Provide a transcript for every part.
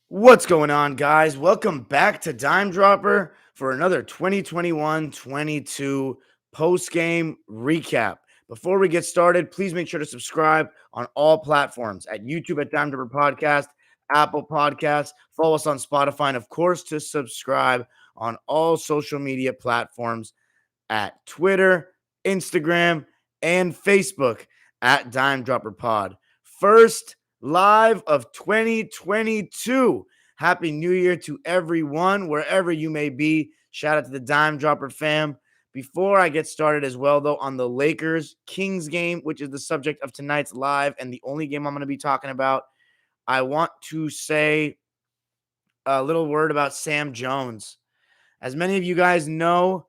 What's going on, guys? Welcome back to Dime Dropper for another 2021-22 post-game recap. Before we get started, please make sure to subscribe on all platforms at YouTube at Dime Dropper Podcast, Apple Podcasts, follow us on Spotify, and of course, to subscribe on all social media platforms at Twitter, Instagram, and Facebook at Dime Dropper Pod. First live of 2022. Happy New Year to everyone, wherever you may be. Shout out to the Dime Dropper fam. Before I get started as well, though, on the Lakers-Kings game, which is the subject of tonight's live and the only game I'm going to be talking about, I want to say a little word about Sam Jones. As many of you guys know,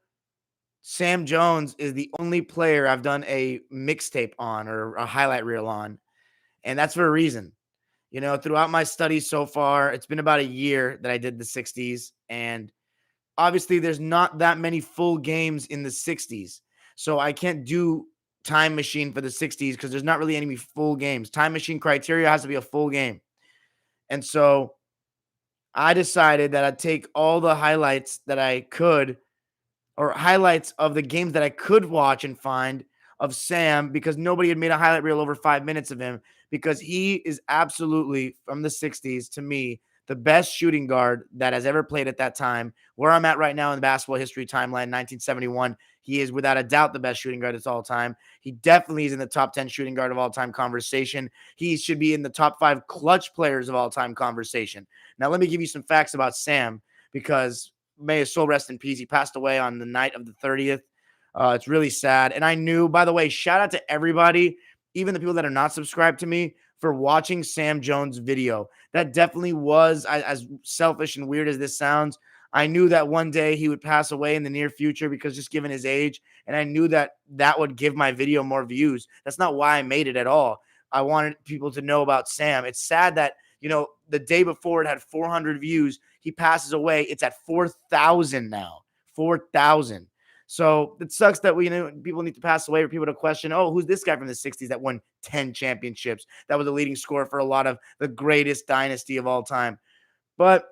Sam Jones is the only player I've done a mixtape on or a highlight reel on, and that's for a reason. You know, throughout my studies so far, it's been about a year that I did the 60s, and obviously there's not that many full games in the 60s, so I can't do Time Machine for the 60s because there's not really any full games. Time Machine criteria has to be a full game, and so I decided that I'd take all the highlights that I could or highlights of the games that I could watch and find of Sam because nobody had made a highlight reel over 5 minutes of him because he is absolutely, from the 60s, to me, the best shooting guard that has ever played at that time. Where I'm at right now in the basketball history timeline, 1971, he is without a doubt the best shooting guard of all time. He definitely is in the top 10 shooting guard of all time conversation. He should be in the top 5 clutch players of all time conversation. Now, let me give you some facts about Sam because may his soul rest in peace. He passed away on the night of the 30th. It's really sad. And I knew, by the way, shout out to everybody, even the people that are not subscribed to me, for watching Sam Jones' video. That definitely was, as selfish and weird as this sounds, I knew that one day he would pass away in the near future because just given his age, and I knew that that would give my video more views. That's not why I made it at all. I wanted people to know about Sam. It's sad that, you know, the day before it had 400 views. He passes away. It's at 4,000 now. 4,000. So it sucks that people need to pass away for people to question, oh, who's this guy from the 60s that won 10 championships? That was the leading scorer for a lot of the greatest dynasty of all time. But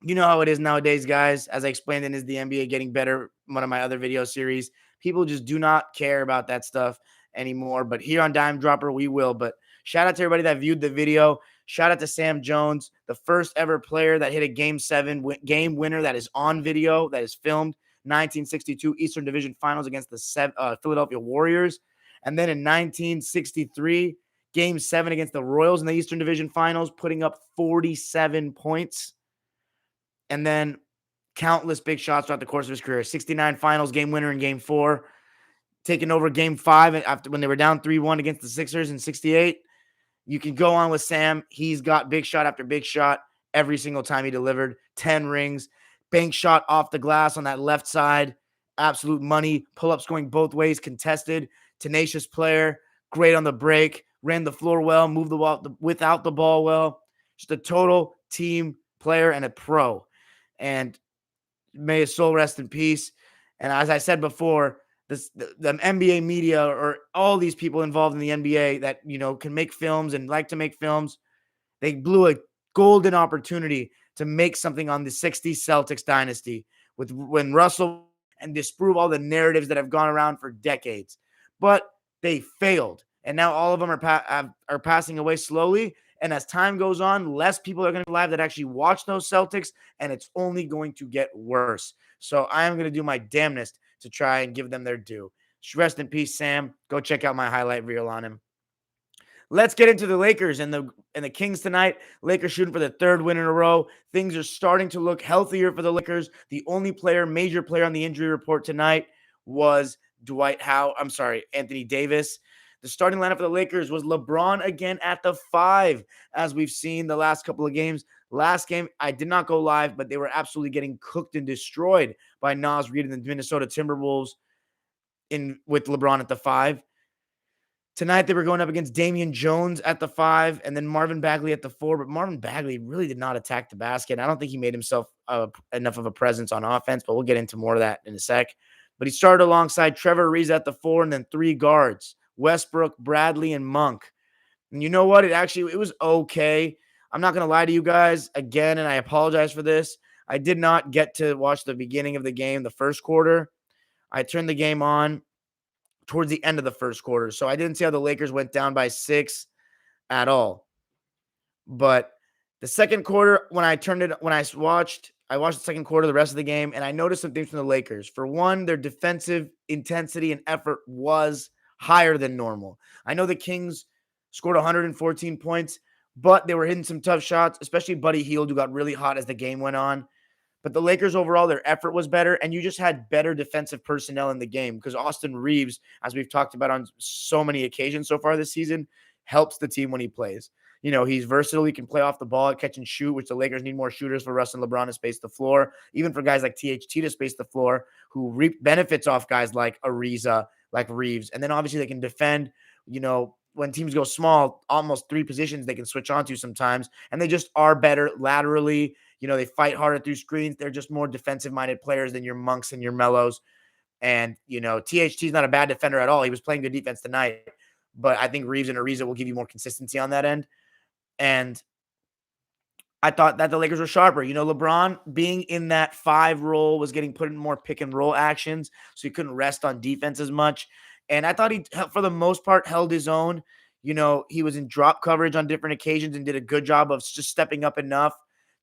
you know how it is nowadays, guys. As I explained in Is the NBA Getting Better, one of my other video series, people just do not care about that stuff anymore. But here on Dime Dropper, we will. But shout out to everybody that viewed the video. Shout out to Sam Jones, the first ever player that hit a Game 7 game winner that is on video, that is filmed, 1962 Eastern Division Finals against the Philadelphia Warriors. And then in 1963, Game 7 against the Royals in the Eastern Division Finals, putting up 47 points. And then countless big shots throughout the course of his career. 69 Finals game winner in Game 4, taking over Game 5 after when they were down 3-1 against the Sixers in 68. You can go on with Sam. He's got big shot after big shot every single time he delivered. 10 rings, bank shot off the glass on that left side. Absolute money. Pull-ups going both ways, contested. Tenacious player. Great on the break. Ran the floor well. Moved the ball without the ball well. Just a total team player and a pro. And may his soul rest in peace. And as I said before, the NBA media or all these people involved in the NBA that, you know, can make films and like to make films, they blew a golden opportunity to make something on the 60s Celtics dynasty when Russell and disprove all the narratives that have gone around for decades. But they failed. And now all of them are passing away slowly. And as time goes on, less people are going to be alive that actually watch those Celtics, and it's only going to get worse. So I am going to do my damnedest to try and give them their due. Rest in peace, Sam. Go check out my highlight reel on him. Let's get into the Lakers and the Kings tonight. Lakers shooting for the third win in a row. Things are starting to look healthier for the Lakers. The only major player on the injury report tonight was Anthony Davis. The starting lineup for the Lakers was LeBron again at the 5, as we've seen the last couple of games. Last game, I did not go live, but they were absolutely getting cooked and destroyed by Naz Reid and the Minnesota Timberwolves with LeBron at the 5. Tonight, they were going up against Damian Jones at the 5 and then Marvin Bagley at the 4. But Marvin Bagley really did not attack the basket. I don't think he made himself enough of a presence on offense, but we'll get into more of that in a sec. But he started alongside Trevor Ariza at the 4 and then 3 guards, Westbrook, Bradley, and Monk. And you know what? It was okay. I'm not going to lie to you guys again, and I apologize for this. I did not get to watch the beginning of the game, the first quarter. I turned the game on towards the end of the first quarter. So I didn't see how the Lakers went down by 6 at all. But the second quarter, I watched the second quarter, the rest of the game, and I noticed some things from the Lakers. For one, their defensive intensity and effort was higher than normal. I know the Kings scored 114 points, but they were hitting some tough shots, especially Buddy Hield, who got really hot as the game went on. But the Lakers overall, their effort was better, and you just had better defensive personnel in the game because Austin Reeves, as we've talked about on so many occasions so far this season, helps the team when he plays. He's versatile. He can play off the ball, catch and shoot, which the Lakers need more shooters for Russ and LeBron to space the floor, even for guys like THT to space the floor, who reap benefits off guys like Ariza, like Reeves. And then obviously they can defend, when teams go small, almost 3 positions they can switch onto sometimes. And they just are better laterally. They fight harder through screens. They're just more defensive-minded players than your Monks and your Mellos. And, THT's not a bad defender at all. He was playing good defense tonight. But I think Reeves and Ariza will give you more consistency on that end. And I thought that the Lakers were sharper. LeBron being in that 5 role was getting put in more pick and roll actions, so he couldn't rest on defense as much. And I thought he, for the most part, held his own. He was in drop coverage on different occasions and did a good job of just stepping up enough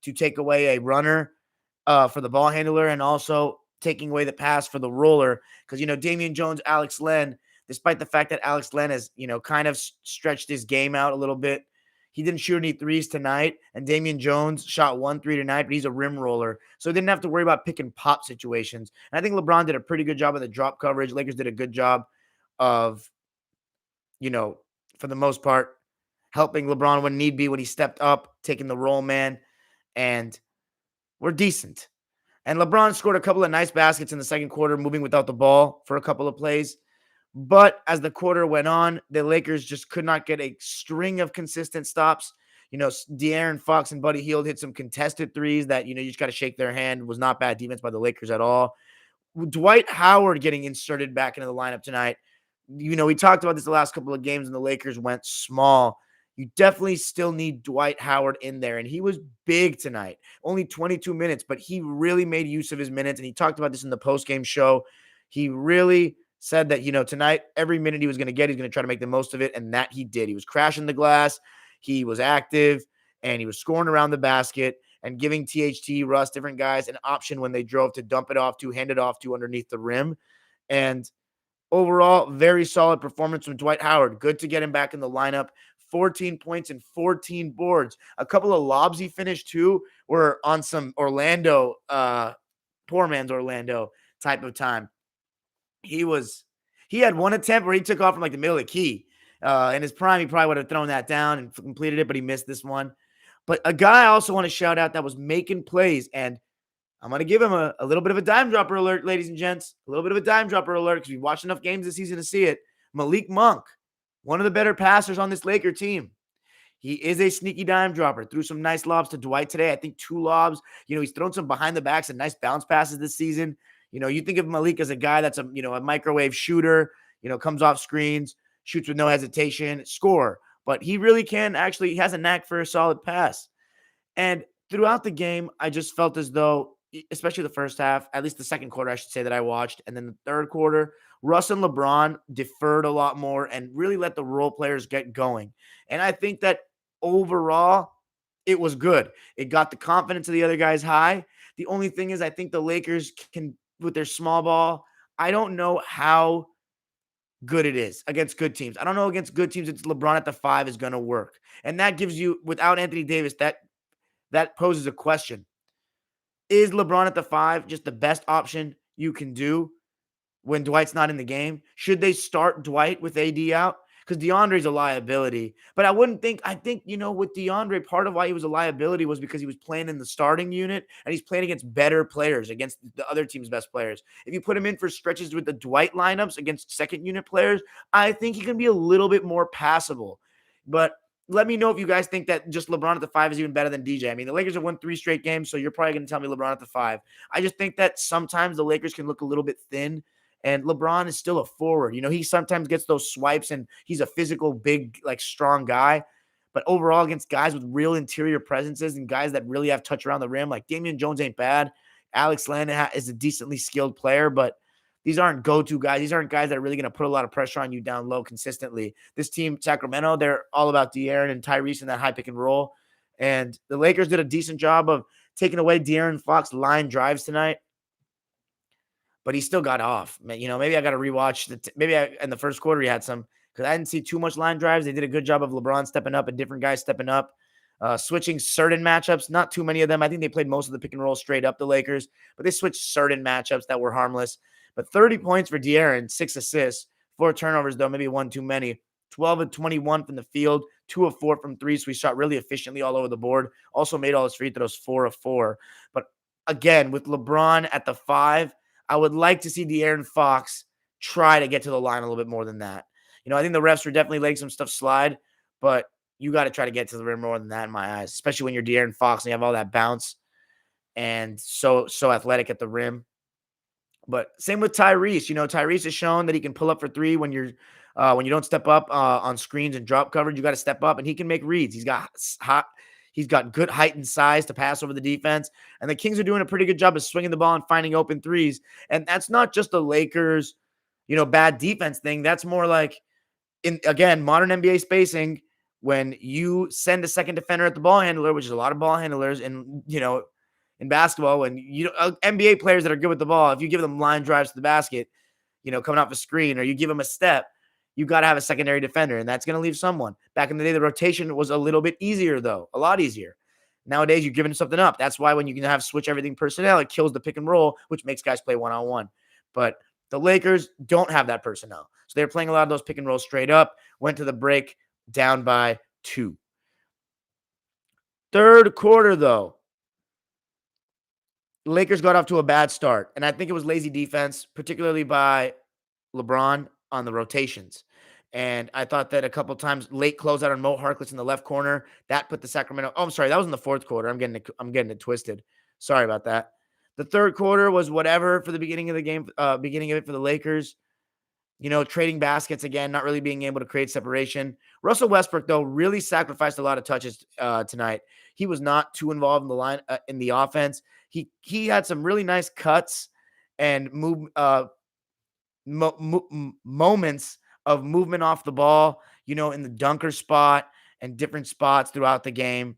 to take away a runner for the ball handler and also taking away the pass for the roller. Because, Damian Jones, Alex Len, despite the fact that Alex Len has, kind of stretched his game out a little bit, he didn't shoot any threes tonight, and Damian Jones shot 1 3 tonight, but he's a rim roller. So he didn't have to worry about pick and pop situations. And I think LeBron did a pretty good job of the drop coverage. Lakers did a good job of, for the most part, helping LeBron when need be, when he stepped up, taking the roll man, and we're decent. And LeBron scored a couple of nice baskets in the second quarter, moving without the ball for a couple of plays. But as the quarter went on, the Lakers just could not get a string of consistent stops. De'Aaron Fox and Buddy Hield hit some contested threes that, you just got to shake their hand. It was not bad defense by the Lakers at all. Dwight Howard getting inserted back into the lineup tonight. We talked about this the last couple of games and the Lakers went small. You definitely still need Dwight Howard in there. And he was big tonight. Only 22 minutes, but he really made use of his minutes. And he talked about this in the postgame show. He really said that, tonight, every minute he was going to get, he's going to try to make the most of it. And that he did. He was crashing the glass. He was active and he was scoring around the basket and giving THT, Russ, different guys an option when they drove to dump it off to, hand it off to underneath the rim. And overall, very solid performance from Dwight Howard. Good to get him back in the lineup. 14 points and 14 boards. A couple of lobs he finished too were on some Orlando, poor man's Orlando type of time. He had one attempt where he took off from like the middle of the key. In his prime, he probably would have thrown that down and completed it, but he missed this one. But a guy I also want to shout out that was making plays, and I'm going to give him a little bit of a dime dropper alert, ladies and gents. A little bit of a dime dropper alert because we've watched enough games this season to see it. Malik Monk, one of the better passers on this Laker team. He is a sneaky dime dropper. Threw some nice lobs to Dwight today. I think 2 lobs. He's thrown some behind the backs and nice bounce passes this season. You think of Malik as a guy that's a microwave shooter, comes off screens, shoots with no hesitation, score. But he really he has a knack for a solid pass. And throughout the game, I just felt as though, especially the first half, at least the second quarter, I should say, that I watched, and then the third quarter, Russ and LeBron deferred a lot more and really let the role players get going. And I think that overall, it was good. It got the confidence of the other guys high. The only thing is, I think the Lakers can, with their small ball, I don't know how good it is against good teams. I don't know against good teams, it's LeBron at the 5 is going to work. And that gives you, without Anthony Davis, that poses a question. Is LeBron at the 5 just the best option you can do when Dwight's not in the game? Should they start Dwight with AD out? Because DeAndre's a liability. But I think, with DeAndre, part of why he was a liability was because he was playing in the starting unit and he's playing against better players, against the other team's best players. If you put him in for stretches with the Dwight lineups against second unit players, I think he can be a little bit more passable. But let me know if you guys think that just LeBron at the 5 is even better than DJ. I mean, the Lakers have won 3 straight games, so you're probably going to tell me LeBron at the 5. I just think that sometimes the Lakers can look a little bit thin And LeBron is still a forward. He sometimes gets those swipes and he's a physical, big, like strong guy. But overall, against guys with real interior presences and guys that really have touch around the rim, like Damian Jones ain't bad. Alex Len is a decently skilled player, but these aren't go-to guys. These aren't guys that are really going to put a lot of pressure on you down low consistently. This team, Sacramento, they're all about De'Aaron and Tyrese in that high pick and roll. And the Lakers did a decent job of taking away De'Aaron Fox line drives tonight, but he still got off. Maybe I got to rewatch. In the first quarter he had some, because I didn't see too much line drives. They did a good job of LeBron stepping up and different guys stepping up, switching certain matchups. Not too many of them. I think they played most of the pick and roll straight up, the Lakers, but they switched certain matchups that were harmless. But 30 points for De'Aaron, 6 assists, 4 turnovers, though, maybe one too many. 12 of 21 from the field, 2 of 4 from three. So he shot really efficiently all over the board. Also made all his free throws, 4 of 4. But again, with LeBron at the 5, I would like to see De'Aaron Fox try to get to the line a little bit more than that. I think the refs were definitely letting some stuff slide, but you got to try to get to the rim more than that in my eyes, especially when you're De'Aaron Fox and you have all that bounce and so athletic at the rim. But same with Tyrese. Tyrese has shown that he can pull up for three when you don't step up on screens and drop coverage. You got to step up, and he can make reads. He's got good height and size to pass over the defense. And the Kings are doing a pretty good job of swinging the ball and finding open threes. And that's not just the Lakers, bad defense thing. That's more like, modern NBA spacing. When you send a second defender at the ball handler, which is a lot of ball handlers, and in basketball, when NBA players that are good with the ball, if you give them line drives to the basket, coming off a screen, or you give them a step, you got to have a secondary defender, and that's going to leave someone. Back in the day, the rotation was a little bit easier, though, a lot easier. Nowadays, you're giving something up. That's why when you can have switch everything personnel, it kills the pick and roll, which makes guys play one-on-one. But the Lakers don't have that personnel. So they're playing a lot of those pick and rolls straight up, went to the break down by 2. Third quarter, though, the Lakers got off to a bad start, and I think it was lazy defense, particularly by LeBron on the rotations. And I thought that a couple times late closeout on Mo Harkless in the left corner, that put the Sacramento. Oh, I'm sorry, that was in the fourth quarter. I'm getting it twisted. Sorry about that. The third quarter was whatever for the beginning of the game, beginning of it for the Lakers. Trading baskets again, not really being able to create separation. Russell Westbrook, though, really sacrificed a lot of touches tonight. He was not too involved in the line in the offense. He had some really nice cuts and moments of movement off the ball, in the dunker spot and different spots throughout the game.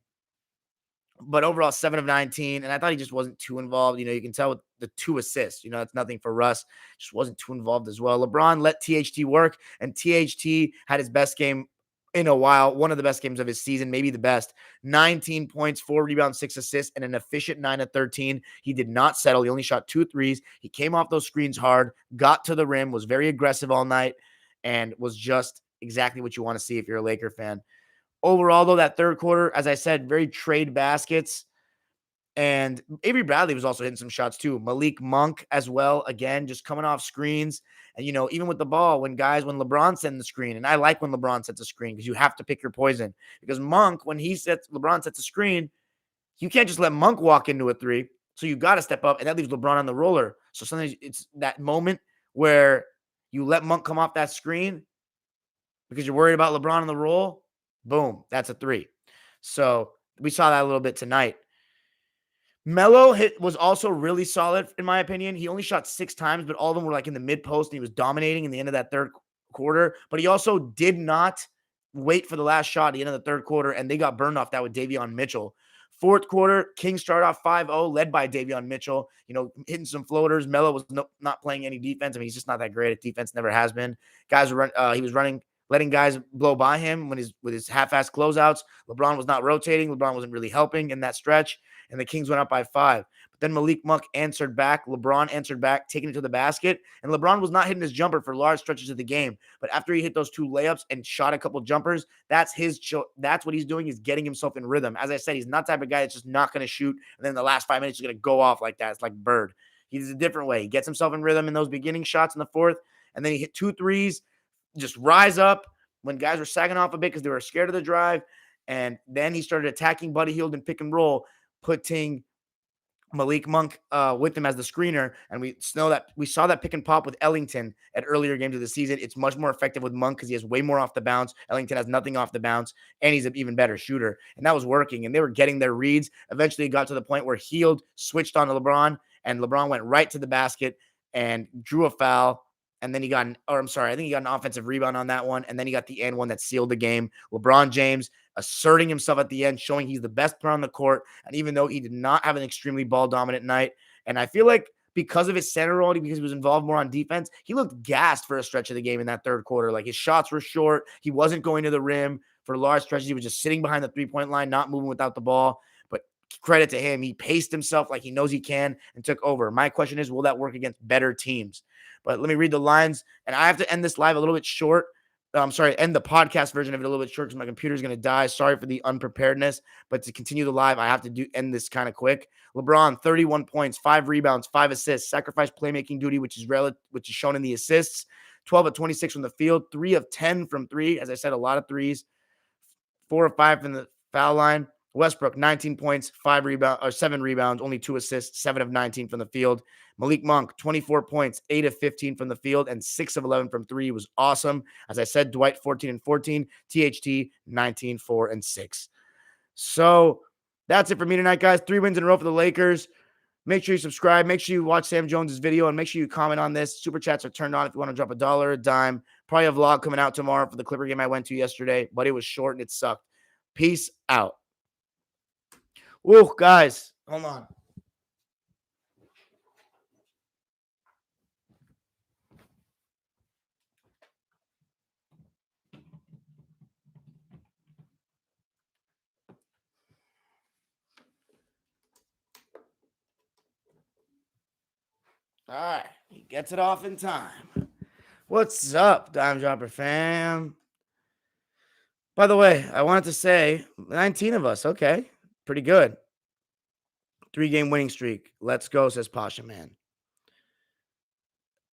But overall, 7 of 19, and I thought he just wasn't too involved. You can tell with the 2 assists. That's nothing for Russ. Just wasn't too involved as well. LeBron let THT work, and THT had his best game in a while, one of the best games of his season, maybe the best. 19 points, 4 rebounds, 6 assists, and an efficient 9 of 13. He did not settle. He only shot 2 threes. He came off those screens hard, got to the rim, was very aggressive all night, and was just exactly what you want to see if you're a Laker fan. Overall, though, that third quarter, as I said, very trade baskets. And Avery Bradley was also hitting some shots too. Malik Monk as well. Again, just coming off screens. And, even with the ball, when LeBron sends the screen, and I like when LeBron sets a screen because you have to pick your poison. Because Monk, when LeBron sets a screen, you can't just let Monk walk into a three. So you got to step up, and that leaves LeBron on the roller. So sometimes it's that moment where you let Monk come off that screen because you're worried about LeBron on the roll. Boom, that's a 3. So we saw that a little bit tonight. Melo was also really solid, in my opinion. He only shot 6 times, but all of them were like in the mid post, and he was dominating in the end of that third quarter. But he also did not wait for the last shot at the end of the third quarter, and they got burned off that with Davion Mitchell. Fourth quarter, Kings started off 5-0, led by Davion Mitchell, hitting some floaters. Melo was not playing any defense. I mean, he's just not that great at defense, never has been. Guys were he was running, letting guys blow by him with his half-ass closeouts. LeBron was not rotating. LeBron wasn't really helping in that stretch, and the Kings went up by 5. But then Malik Monk answered back. LeBron answered back, taking it to the basket, and LeBron was not hitting his jumper for large stretches of the game. But after he hit those 2 layups and shot a couple jumpers, that's what he's doing, is getting himself in rhythm. As I said, he's not the type of guy that's just not going to shoot, and then the last 5 minutes is going to go off like that. It's like Bird. He's a different way. He gets himself in rhythm in those beginning shots in the fourth, and then he hit 2 threes, just rise up when guys were sagging off a bit because they were scared of the drive. And then he started attacking Buddy Hield in pick and roll, putting Malik Monk with him as the screener, and we saw that pick and pop with Ellington at earlier games of the season. It's much more effective with Monk because he has way more off the bounce. Ellington has nothing off the bounce, and he's an even better shooter. And that was working, and they were getting their reads. Eventually, it got to the point where Hield switched on to LeBron, and LeBron went right to the basket and drew a foul. And then I think he got an offensive rebound on that one, and then he got the and one that sealed the game. LeBron James asserting himself at the end, showing he's the best player on the court. And even though he did not have an extremely ball dominant night, and I feel like because of his center role, because he was involved more on defense, he looked gassed for a stretch of the game in that third quarter. Like his shots were short. He wasn't going to the rim for large stretches. He was just sitting behind the 3-point line, not moving without the ball. But credit to him. He paced himself like he knows he can and took over. My question is, will that work against better teams? But let me read the lines. And I have to end this live a little bit short. End the podcast version of it a little bit short because my computer's going to die. Sorry for the unpreparedness, but to continue the live, I have to end this kind of quick. LeBron, 31 points, 5 rebounds, 5 assists, sacrifice playmaking duty, which is shown in the assists. 12 of 26 from the field, 3 of 10 from 3. As I said, a lot of threes. 4 of 5 from the foul line. Westbrook, 19 points, 7 rebounds, only 2 assists, 7 of 19 from the field. Malik Monk, 24 points, 8 of 15 from the field, and 6 of 11 from 3 was awesome. As I said, Dwight, 14 and 14, THT, 19, 4 and 6. So that's it for me tonight, guys. 3 wins in a row for the Lakers. Make sure you subscribe. Make sure you watch Sam Jones's video, and make sure you comment on this. Super chats are turned on if you want to drop $1, a dime. Probably a vlog coming out tomorrow for the Clipper game I went to yesterday, but it was short and it sucked. Peace out. Woo, guys, hold on. All right, he gets it off in time. What's up, Dime Dropper fam? By the way, I wanted to say 19 of us. Okay, pretty good. 3-game winning streak. Let's go, says Pasha Man.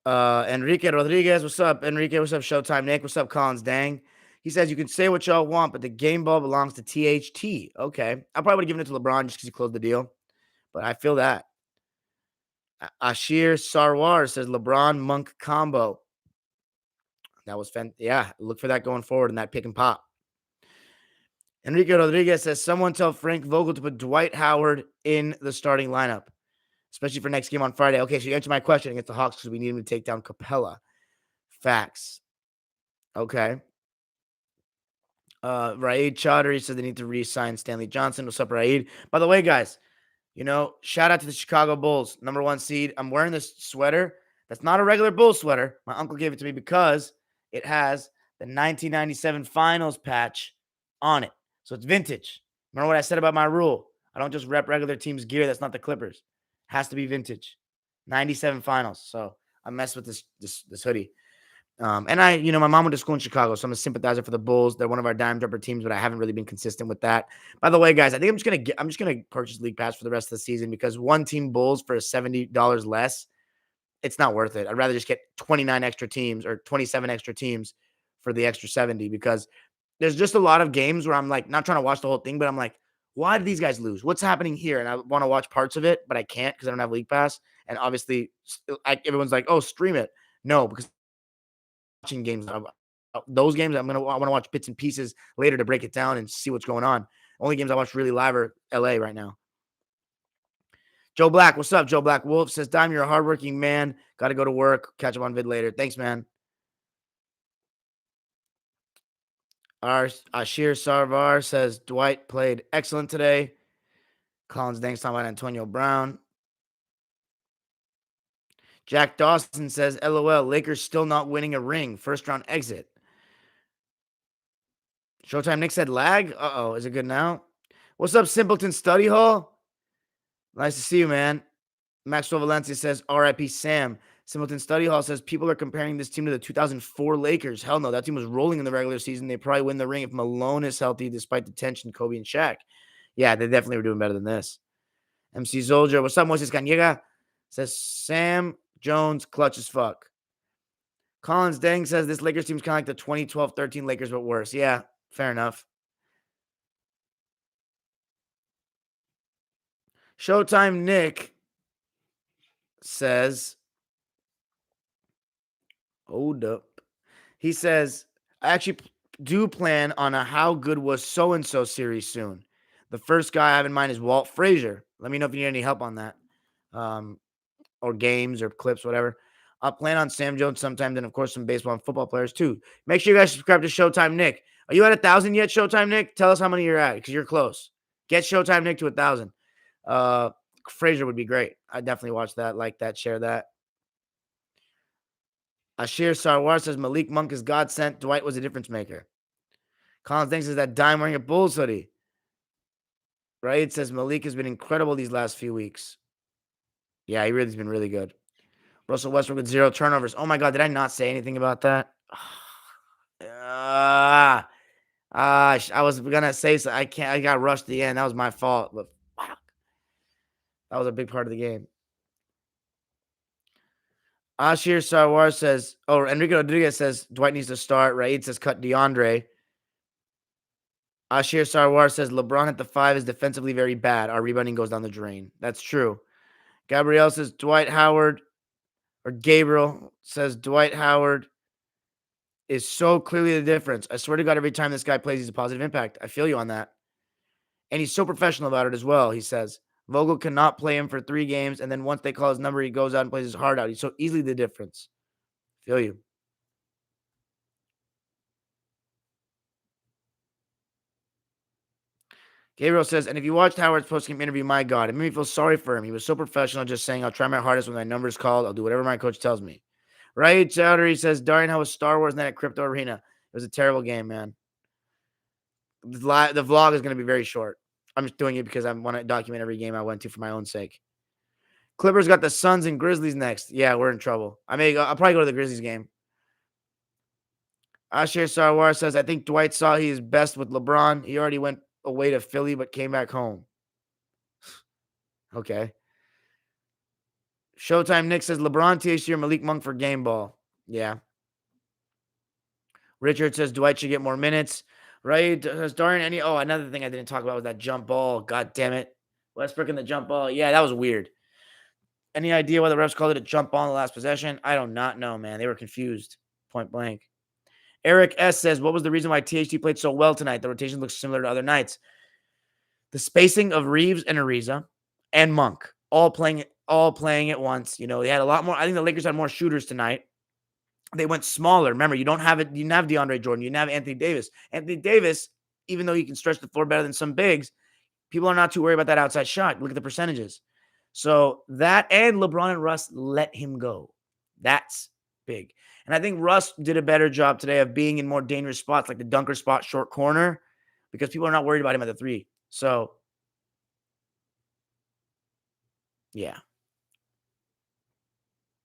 Enrique Rodriguez, what's up? Enrique, what's up? Showtime Nick, what's up? Collins Dang. He says you can say what y'all want, but the game ball belongs to THT. Okay, I probably would have given it to LeBron just because he closed the deal, but I feel that. Ashir Sarwar says LeBron Monk combo. That was yeah, look for that going forward in that pick and pop. Enrique Rodriguez says someone tell Frank Vogel to put Dwight Howard in the starting lineup, especially for next game on Friday. Okay, so you answered my question against the Hawks because we need him to take down Capella. Facts. Okay. Raid Chaudhary says they need to re-sign Stanley Johnson. What's up, Raid? By the way, guys, shout out to the Chicago Bulls, #1 seed. I'm wearing this sweater. That's not a regular Bulls sweater. My uncle gave it to me because it has the 1997 finals patch on it. So it's vintage. Remember what I said about my rule? I don't just rep regular teams' gear. That's not the Clippers. It has to be vintage. 97 finals. So I messed with this hoodie. And my mom went to school in Chicago, so I'm a sympathizer for the Bulls. They're one of our dime dropper teams, but I haven't really been consistent with that. By the way, guys, I think I'm just gonna purchase League Pass for the rest of the season because one team Bulls for $70 less, it's not worth it. I'd rather just get 29 extra teams or 27 extra teams for the extra 70 because there's just a lot of games where I'm like not trying to watch the whole thing, but I'm like, why did these guys lose? What's happening here? And I want to watch parts of it, but I can't because I don't have League Pass. And obviously, everyone's like, oh, stream it. No, because watching games. Those games I want to watch bits and pieces later to break it down and see what's going on. Only games I watch really live are LA right now. Joe Black, what's up? Joe Black Wolf says, Dime, you're a hardworking man. Got to go to work. Catch up on vid later. Thanks, man. Ashir Sarvar says, Dwight played excellent today. Collins Danks talking about Antonio Brown. Jack Dawson says, LOL, Lakers still not winning a ring. First round exit. Showtime Nick said lag. Uh-oh. Is it good now? What's up, Simpleton Study Hall? Nice to see you, man. Maxwell Valencia says, RIP Sam. Simpleton Study Hall says, people are comparing this team to the 2004 Lakers. Hell no, that team was rolling in the regular season. They probably win the ring if Malone is healthy, despite the tension, Kobe and Shaq. Yeah, they definitely were doing better than this. MC Zolger, what's up, Moises Canega? Says, Sam Jones, clutch as fuck. Collins Dang says, this Lakers team's kind of like the 2012-13 Lakers, but worse. Yeah, fair enough. Showtime Nick says, hold up. He says, I actually do plan on a How Good Was So and So series soon. The first guy I have in mind is Walt Frazier. Let me know if you need any help on that, or games or clips, whatever. I'll plan on Sam Jones sometimes, and of course, some baseball and football players too. Make sure you guys subscribe to Showtime Nick. Are you at 1,000 yet, Showtime Nick? Tell us how many you're at because you're close. Get Showtime Nick to 1,000. Frazier would be great. I'd definitely watch that, like that, share that. Ashir Sarwar says Malik Monk is God sent. Dwight was a difference maker. Collins thinks is that dime wearing a Bulls hoodie. Right? It says Malik has been incredible these last few weeks. Yeah, he really's been really good. Russell Westbrook with 0 turnovers. Oh my God, did I not say anything about that? I was gonna say so. I can't. I got rushed at the end. That was my fault. But fuck, that was a big part of the game. Ashir Sarwar says, oh, Enrique Rodriguez says Dwight needs to start. Raid says cut DeAndre. Ashir Sarwar says LeBron at the 5 is defensively very bad. Our rebounding goes down the drain. That's true. Gabrielle says Dwight Howard, or Gabriel says Dwight Howard is so clearly the difference. I swear to God, every time this guy plays, he's a positive impact. I feel you on that. And he's so professional about it as well, he says. Vogel cannot play him for 3 games, and then once they call his number, he goes out and plays his heart out. He's so easily the difference. Feel you. Gabriel says, and if you watched Howard's postgame interview, my God, it made me feel sorry for him. He was so professional, just saying, I'll try my hardest when my number's called. I'll do whatever my coach tells me. Right, Chowdhury says, Darian, how was Star Wars Night at Crypto Arena? It was a terrible game, man. The vlog is going to be very short. I'm just doing it because I want to document every game I went to for my own sake. Clippers got the Suns and Grizzlies next. Yeah, we're in trouble. I'll probably go to the Grizzlies game. Ashir Sarwar says, I think Dwight saw he is best with LeBron. He already went away to Philly, but came back home. Okay. Showtime Nick says, LeBron, THC, or Malik Monk for game ball. Yeah. Richard says, Dwight should get more minutes. Right? Does Darian any... Oh, another thing I didn't talk about was that jump ball. God damn it. Westbrook in the jump ball. Yeah, that was weird. Any idea why the refs called it a jump ball in the last possession? I do not know, man. They were confused. Point blank. Eric S. says, what was the reason why THT played so well tonight? The rotation looks similar to other nights. The spacing of Reeves and Ariza and Monk all playing at once. You know, they had a lot more. I think the Lakers had more shooters tonight. They went smaller. Remember, you don't have it. You didn't have DeAndre Jordan. You didn't have Anthony Davis. Anthony Davis, even though he can stretch the floor better than some bigs, people are not too worried about that outside shot. Look at the percentages. So that and LeBron and Russ let him go. That's big. And I think Russ did a better job today of being in more dangerous spots, like the dunker spot, short corner, because people are not worried about him at the 3. So, yeah.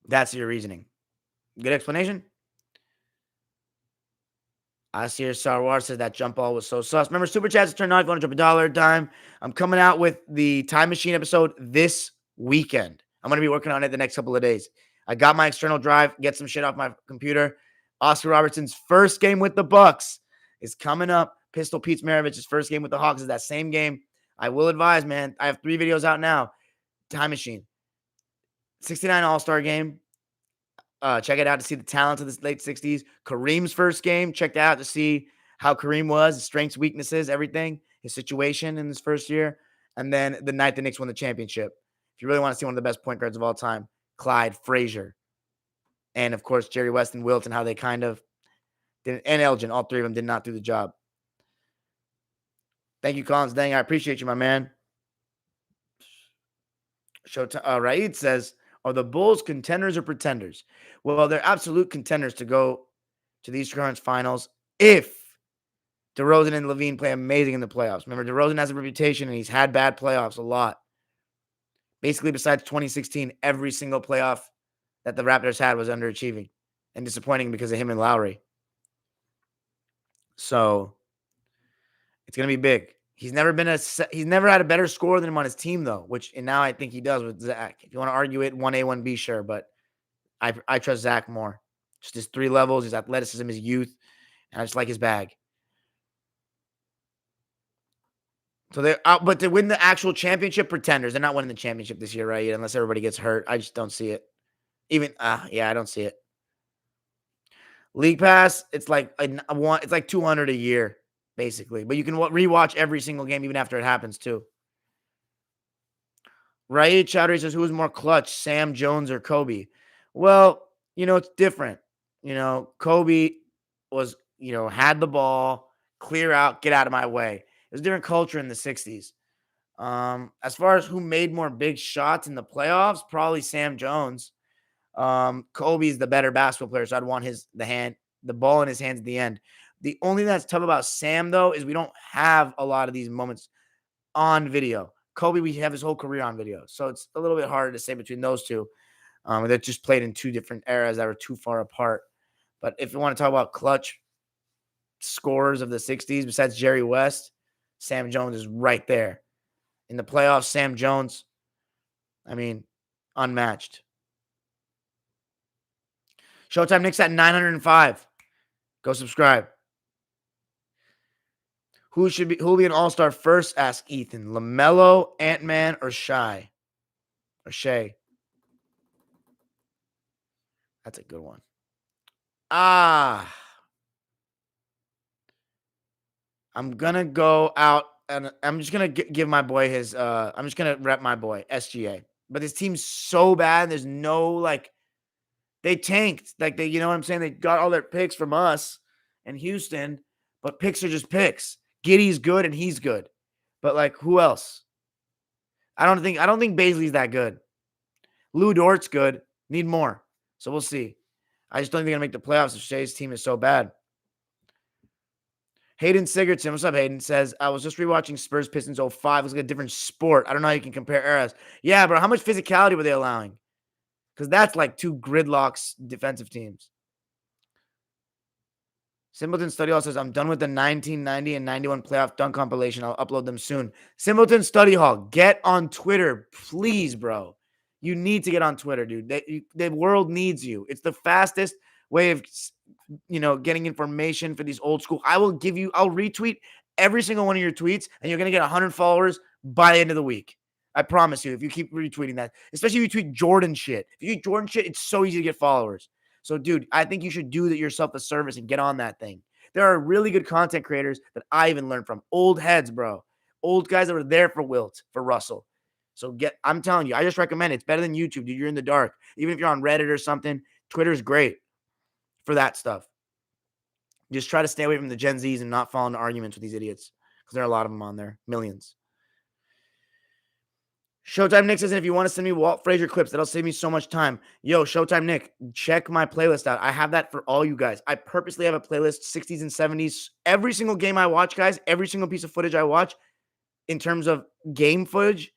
That's your reasoning. Good explanation? Asir Sarwar says that jump ball was so sus. Remember, Super Chats turned on if you want to drop $1 at a time. I'm coming out with the Time Machine episode this weekend. I'm going to be working on it the next couple of days. I got my external drive, get some shit off my computer. Oscar Robertson's first game with the Bucks is coming up. Pistol Pete Maravich's first game with the Hawks is that same game. I will advise, man. I have 3 videos out now. Time Machine. 69 All-Star game. Check it out to see the talents of the late 60s. Kareem's first game. Check that out to see how Kareem was, his strengths, weaknesses, everything, his situation in his first year. And then the night the Knicks won the championship. If you really want to see one of the best point guards of all time, Clyde Frazier. And, of course, Jerry West and Wilt and how they kind of did, and Elgin, all 3 of them did not do the job. Thank you, Collins. Dang, I appreciate you, my man. Raid says, are the Bulls contenders or pretenders? Well, they're absolute contenders to go to the Eastern Conference Finals if DeRozan and Levine play amazing in the playoffs. Remember, DeRozan has a reputation, and he's had bad playoffs a lot. Basically, besides 2016, every single playoff that the Raptors had was underachieving and disappointing because of him and Lowry. So it's going to be big. He's never had a better scorer than him on his team, though, and now I think he does with Zach. If you want to argue it, 1A, 1B, sure, but I trust Zach more. Just his 3 levels, his athleticism, his youth, and I just like his bag. So they're out, but to win the actual championship, pretenders. They're not winning the championship this year, right? Unless everybody gets hurt. I just don't see it. Even yeah, I don't see it. League Pass, it's like it's like 200 a year, basically. But you can rewatch every single game even after it happens too. Right? Chowdhury says, who was more clutch, Sam Jones or Kobe? Well, it's different. Kobe was, had the ball, clear out, get out of my way. It was a different culture in the 60s. As far as who made more big shots in the playoffs, probably Sam Jones. Kobe's the better basketball player, so I'd want the ball in his hands at the end. The only thing that's tough about Sam, though, is we don't have a lot of these moments on video. Kobe, we have his whole career on video, so it's a little bit harder to say between those two. That just played in two different eras that were too far apart. But if you want to talk about clutch scorers of the 60s, besides Jerry West, Sam Jones is right there. In the playoffs, Sam Jones, unmatched. Showtime Knicks at 905. Go subscribe. Who will be an all-star first? Ask Ethan. LaMelo, Ant-Man, or Shai? Or Shea? That's a good one. I'm gonna go out and I'm just gonna give my boy his. I'm just gonna rep my boy SGA. But this team's so bad. There's no they tanked. You know what I'm saying? They got all their picks from us and Houston, but picks are just picks. Giddy's good and he's good, but who else? I don't think Baisley's that good. Lou Dort's good. Need more. So we'll see. I just don't think they're going to make the playoffs if Shea's team is so bad. Hayden Sigurdsson, what's up, Hayden? Says, I was just rewatching Spurs Pistons 05. It's like a different sport. I don't know how you can compare eras. Yeah, bro. How much physicality were they allowing? Because that's like two gridlocks defensive teams. Simpleton Study Hall says, I'm done with the 1990 and 91 playoff dunk compilation. I'll upload them soon. Simpleton Study Hall, get on Twitter, please, bro. You need to get on Twitter, dude. The world needs you. It's the fastest way of, getting information for these old school. I'll retweet every single one of your tweets, and you're going to get 100 followers by the end of the week. I promise you, if you keep retweeting that, especially if you tweet Jordan shit. If you tweet Jordan shit, it's so easy to get followers. So, dude, I think you should do yourself a service and get on that thing. There are really good content creators that I even learned from. Old heads, bro. Old guys that were there for Wilt, for Russell. So I'm telling you, I just recommend it. It's better than YouTube, dude. You're in the dark. Even if you're on Reddit or something, Twitter's great for that stuff. Just try to stay away from the Gen Zs and not fall into arguments with these idiots because there are a lot of them on there. Millions. Showtime Nick says, if you want to send me Walt Frazier clips, that'll save me so much time. Yo, Showtime Nick, check my playlist out. I have that for all you guys. I purposely have a playlist, 60s and 70s. Every single game I watch, guys, every single piece of footage I watch in terms of game footage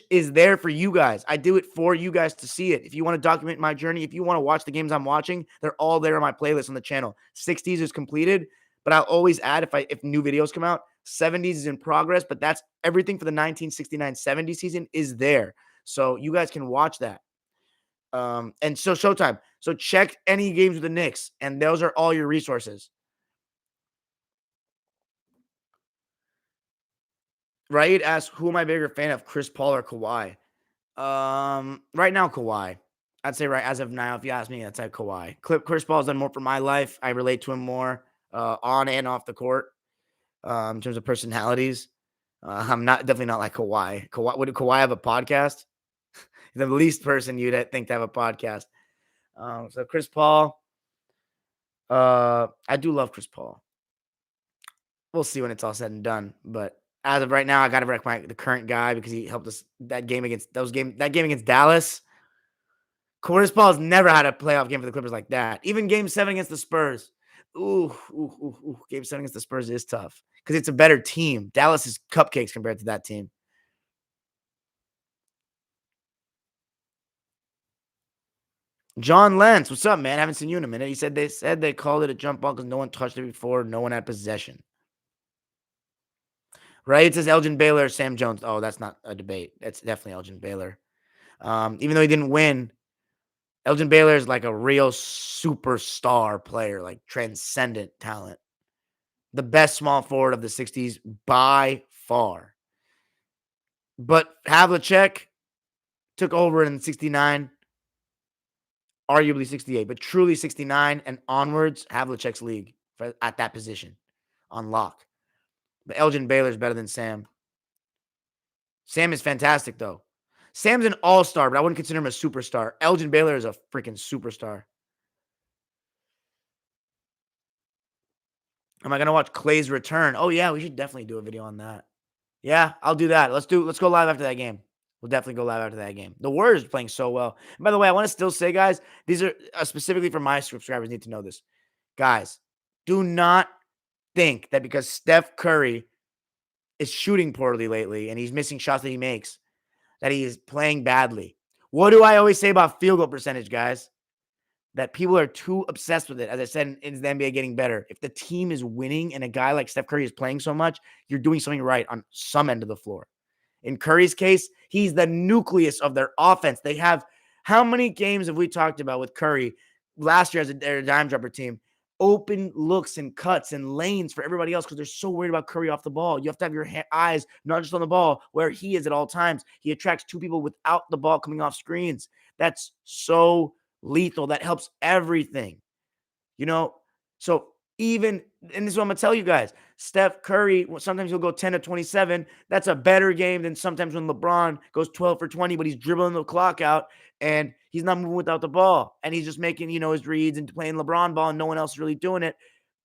is there for you guys. I do it for you guys to see it. If you want to document my journey, if you want to watch the games I'm watching, they're all there on my playlist on the channel. 60s is completed, but I'll always add if new videos come out. 70s is in progress, but that's everything for the 1969-70 season is there. So you guys can watch that. And so Showtime. So check any games with the Knicks, and those are all your resources. Right? Ask, who am I bigger fan of, Chris Paul or Kawhi? Right now, Kawhi. I'd say right as of now, if you ask me, I'd say Kawhi. Chris Paul's done more for my life. I relate to him more on and off the court in terms of personalities. I'm definitely not like Kawhi. Would Kawhi have a podcast? The least person you'd think to have a podcast. So Chris Paul. I do love Chris Paul. We'll see when it's all said and done, but as of right now, I got to recommend the current guy because he helped us that game against Dallas. Chris Paul has never had a playoff game for the Clippers like that. Even Game 7 against the Spurs. Ooh. Game 7 against the Spurs is tough because it's a better team. Dallas is cupcakes compared to that team. John Lentz, what's up, man? Haven't seen you in a minute. He said they called it a jump ball because no one touched it before. No one had possession. Right? It says Elgin Baylor, Sam Jones. Oh, that's not a debate. That's definitely Elgin Baylor. Even though he didn't win, Elgin Baylor is like a real superstar player, like transcendent talent. The best small forward of the 60s by far. But Havlicek took over in 69, arguably 68, but truly 69 and onwards, Havlicek's league at that position on lock. But Elgin Baylor's better than Sam. Sam is fantastic, though. Sam's an all-star, but I wouldn't consider him a superstar. Elgin Baylor is a freaking superstar. Am I going to watch Clay's return? Oh, yeah, we should definitely do a video on that. Yeah, I'll do that. Let's go live after that game. We'll definitely go live after that game. The Warriors are playing so well. And by the way, I want to still say, guys, these are specifically for my subscribers need to know this. Guys, do not think that because Steph Curry is shooting poorly lately and he's missing shots that he makes, that he is playing badly. What do I always say about field goal percentage, guys? That people are too obsessed with it. As I said, in the NBA getting better. If the team is winning and a guy like Steph Curry is playing so much, you're doing something right on some end of the floor. In Curry's case, he's the nucleus of their offense. They have how many games have we talked about with Curry last year as a dime dropper team? Open looks and cuts and lanes for everybody else because they're so worried about Curry off the ball. You have to have your eyes not just on the ball where he is at all times. He attracts two people without the ball coming off screens. That's so lethal. That helps everything. So even, and this is what I'm going to tell you guys, Steph Curry, sometimes he'll go 10 to 27. That's a better game than sometimes when LeBron goes 12 for 20, but he's dribbling the clock out and he's not moving without the ball. And he's just making, his reads and playing LeBron ball and no one else is really doing it,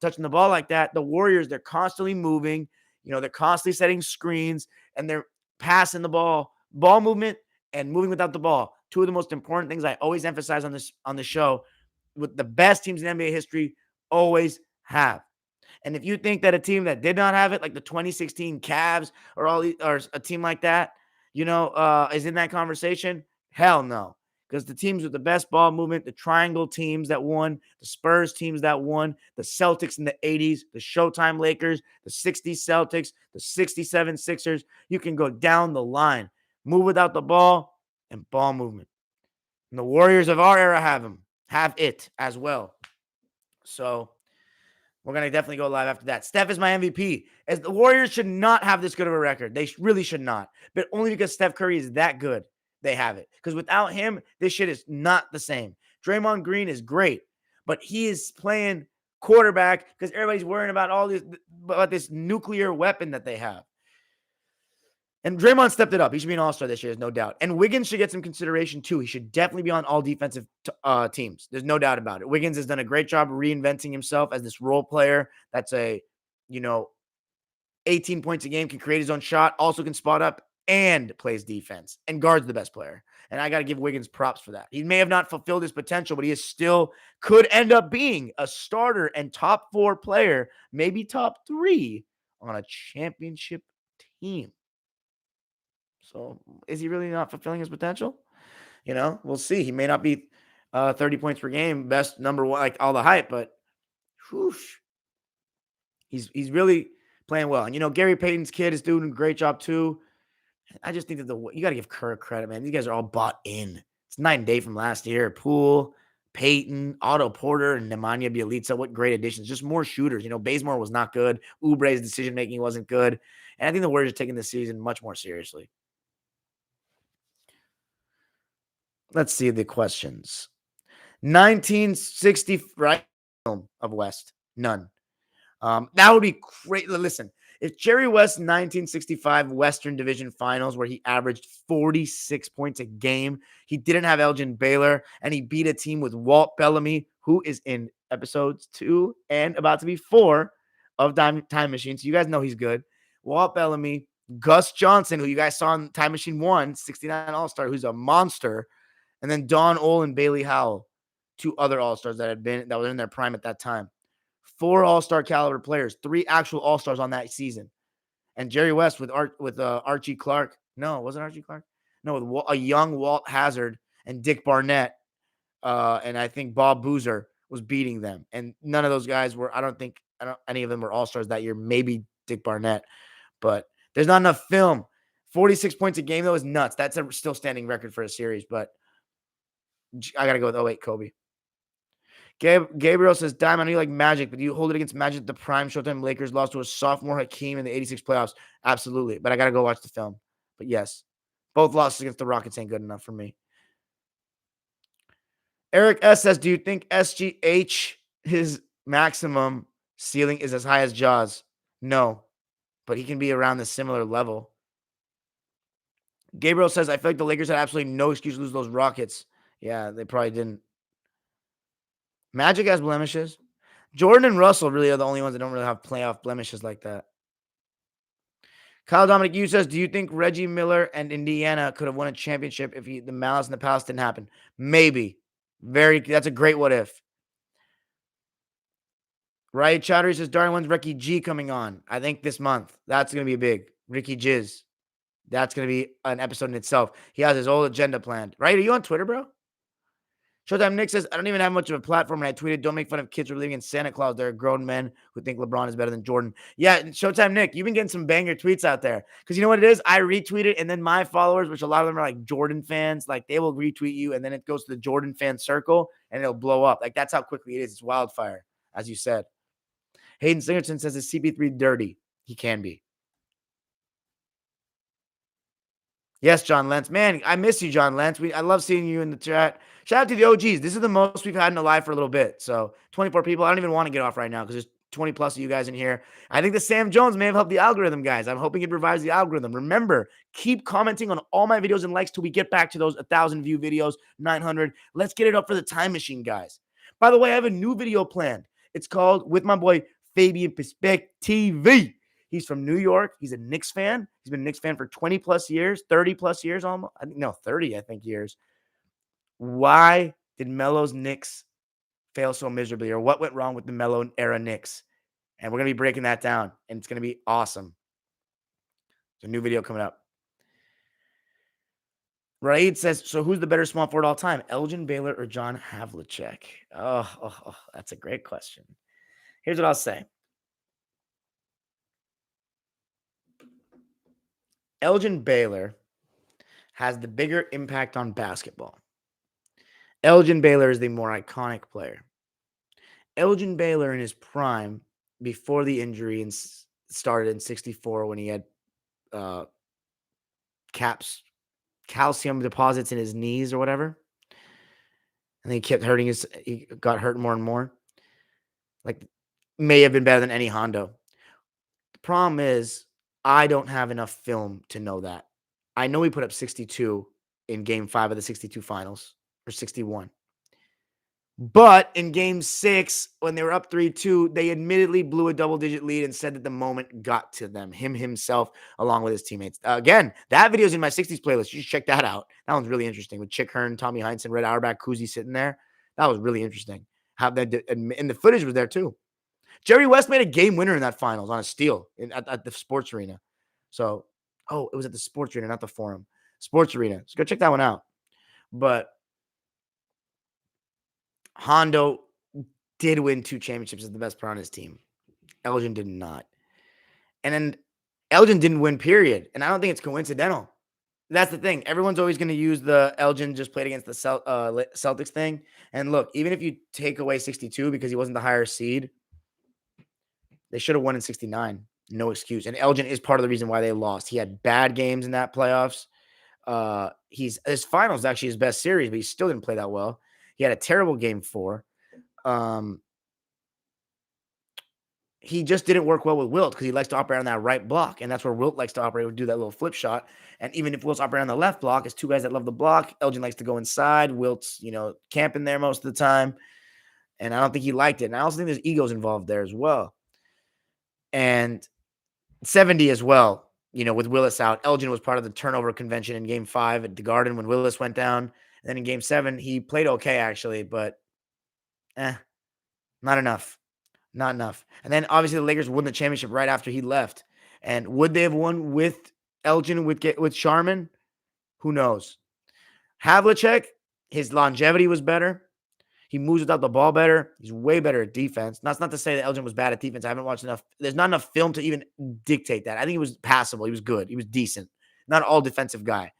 touching the ball like that. The Warriors, they're constantly moving, they're constantly setting screens and they're passing the ball movement and moving without the ball. Two of the most important things I always emphasize on the show with the best teams in NBA history always have. And if you think that a team that did not have it, like the 2016 Cavs or a team like that, is in that conversation, hell no. Because the teams with the best ball movement, the triangle teams that won, the Spurs teams that won, the Celtics in the 80s, the Showtime Lakers, the 60s Celtics, the 67 Sixers, you can go down the line. Move without the ball and ball movement. And the Warriors of our era have it as well. So we're going to definitely go live after that. Steph is my MVP. As the Warriors should not have this good of a record. They really should not. But only because Steph Curry is that good, they have it. Because without him, this shit is not the same. Draymond Green is great, but he is playing quarterback because everybody's worrying about this nuclear weapon that they have. And Draymond stepped it up. He should be an all-star this year, there's no doubt. And Wiggins should get some consideration too. He should definitely be on all defensive teams. There's no doubt about it. Wiggins has done a great job reinventing himself as this role player that's 18 points a game, can create his own shot, also can spot up and plays defense and guards the best player. And I got to give Wiggins props for that. He may have not fulfilled his potential, but he is still could end up being a starter and top 4 player, maybe top 3 on a championship team. So is he really not fulfilling his potential? We'll see. He may not be 30 points per game, best number one, like all the hype, but whoosh, he's really playing well. And, Gary Payton's kid is doing a great job too. I just think that you got to give Kerr credit, man. These guys are all bought in. It's night and day from last year. Poole, Payton, Otto Porter, and Nemanja Bjelica. What great additions. Just more shooters. Bazemore was not good. Oubre's decision-making wasn't good. And I think the Warriors are taking this season much more seriously. Let's see the questions. 1960, right? Film of West. None. That would be great. Listen, if Jerry West's 1965 Western Division Finals, where he averaged 46 points a game, he didn't have Elgin Baylor, and he beat a team with Walt Bellamy, who is in episodes 2 and about to be 4 of Time Machine. So you guys know he's good. Walt Bellamy, Gus Johnson, who you guys saw in Time Machine 1, 69 All-Star, who's a monster. And then Don Ole and Bailey Howell, 2 other All-Stars that were in their prime at that time. 4 All-Star caliber players, 3 actual All-Stars on that season. And Jerry West with Archie Clark. No, wasn't Archie Clark? No, with a young Walt Hazard and Dick Barnett. And I think Bob Boozer was beating them. And none of those guys were, any of them were All-Stars that year. Maybe Dick Barnett. But there's not enough film. 46 points a game, though, is nuts. That's a still standing record for a series. But I got to go with 08 Kobe. Gabriel says, Dime, I know you like Magic, but do you hold it against Magic the prime Showtime Lakers lost to a sophomore Hakeem in the 86 playoffs? Absolutely. But I got to go watch the film. But yes, both losses against the Rockets ain't good enough for me. Eric S says, do you think SGH, his maximum ceiling is as high as Jaws? No, but he can be around the similar level. Gabriel says, I feel like the Lakers had absolutely no excuse to lose those Rockets. Yeah, they probably didn't. Magic has blemishes. Jordan and Russell really are the only ones that don't really have playoff blemishes like that. Kyle Dominic Yu says, do you think Reggie Miller and Indiana could have won a championship if the Malice in the Palace didn't happen? Maybe. That's a great what if. Right, Chowdhury says, Darren, when's Ricky G coming on? I think this month. That's going to be big. Ricky Jizz. That's going to be an episode in itself. He has his whole agenda planned. Right? Are you on Twitter, bro? Showtime Nick says, I don't even have much of a platform. And I tweeted, don't make fun of kids for believing in Santa Claus. There are grown men who think LeBron is better than Jordan. Yeah, Showtime Nick, you've been getting some banger tweets out there. Because you know what it is? I retweet it, and then my followers, which a lot of them are like Jordan fans, like they will retweet you, and then it goes to the Jordan fan circle, and it'll blow up. Like that's how quickly it is. It's wildfire, as you said. Hayden Singerton says, is CP3 dirty? He can be. Yes, John Lentz. Man, I miss you, John Lentz. I love seeing you in the chat. Shout out to the OGs. This is the most we've had in a live for a little bit. So 24 people. I don't even want to get off right now because there's 20 plus of you guys in here. I think the Sam Jones may have helped the algorithm, guys. I'm hoping it revives the algorithm. Remember, keep commenting on all my videos and likes till we get back to those 1,000 view videos, 900. Let's get it up for the time machine, guys. By the way, I have a new video planned. It's called With My Boy Fabian Perspective. He's from New York. He's a Knicks fan. He's been a Knicks fan for 20 plus years, 30 plus years almost. 30, I think, years. Why did Melo's Knicks fail so miserably? Or what went wrong with the Melo era Knicks? And we're going to be breaking that down. And it's going to be awesome. There's a new video coming up. Raid says, so who's the better small forward all time? Elgin Baylor or John Havlicek? Oh, that's a great question. Here's what I'll say. Elgin Baylor has the bigger impact on basketball. Elgin Baylor is the more iconic player. Elgin Baylor in his prime, before the injury and started in 64 when he had calcium deposits in his knees or whatever. And he kept hurting he got hurt more and more. Like, may have been better than any Hondo. The problem is, I don't have enough film to know that. I know he put up 62 in game 5 of the 62 finals, or 61. But in game 6, when they were up 3-2, they admittedly blew a double-digit lead and said that the moment got to them, himself, along with his teammates. Again, that video's in my 60s playlist. You should check that out. That one's really interesting with Chick Hearn, Tommy Heinsohn, Red Auerbach, Kuzi sitting there. That was really interesting. And the footage was there too. Jerry West made a game winner in that finals on a steal at the sports arena. So, it was at the sports arena, not the Forum. Sports arena. So go check that one out. But Hondo did win 2 championships as the best player on his team. Elgin did not. And then Elgin didn't win, period. And I don't think it's coincidental. That's the thing. Everyone's always going to use the Elgin just played against the Celtics thing. And look, even if you take away 62 because he wasn't the higher seed, they should have won in 69. No excuse. And Elgin is part of the reason why they lost. He had bad games in that playoffs. His finals actually his best series, but he still didn't play that well. He had a terrible game 4. He just didn't work well with Wilt because he likes to operate on that right block. And that's where Wilt likes to operate, do that little flip shot. And even if Wilt's operating on the left block, it's 2 guys that love the block. Elgin likes to go inside. Wilt's, camping there most of the time. And I don't think he liked it. And I also think there's egos involved there as well. And 70 as well, with Willis out. Elgin was part of the turnover convention in game 5 at the Garden when Willis went down. And then in game 7, he played okay, actually, but not enough. Not enough. And then obviously the Lakers won the championship right after he left. And would they have won with Elgin, with Sharman? Who knows? Havlicek, his longevity was better. He moves without the ball better. He's way better at defense. That's not to say that Elgin was bad at defense. I haven't watched enough. There's not enough film to even dictate that. I think he was passable. He was good. He was decent. Not all defensive guy.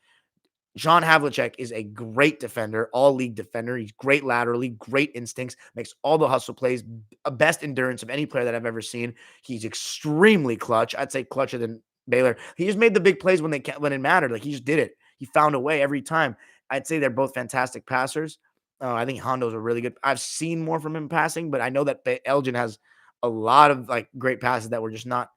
John Havlicek is a great defender, all-league defender. He's great laterally, great instincts, makes all the hustle plays, best endurance of any player that I've ever seen. He's extremely clutch. I'd say clutcher than Baylor. He just made the big plays when it mattered. Like he just did it. He found a way every time. I'd say they're both fantastic passers. I think Hondo's a really good. I've seen more from him passing, but I know that Elgin has a lot of like great passes that were just not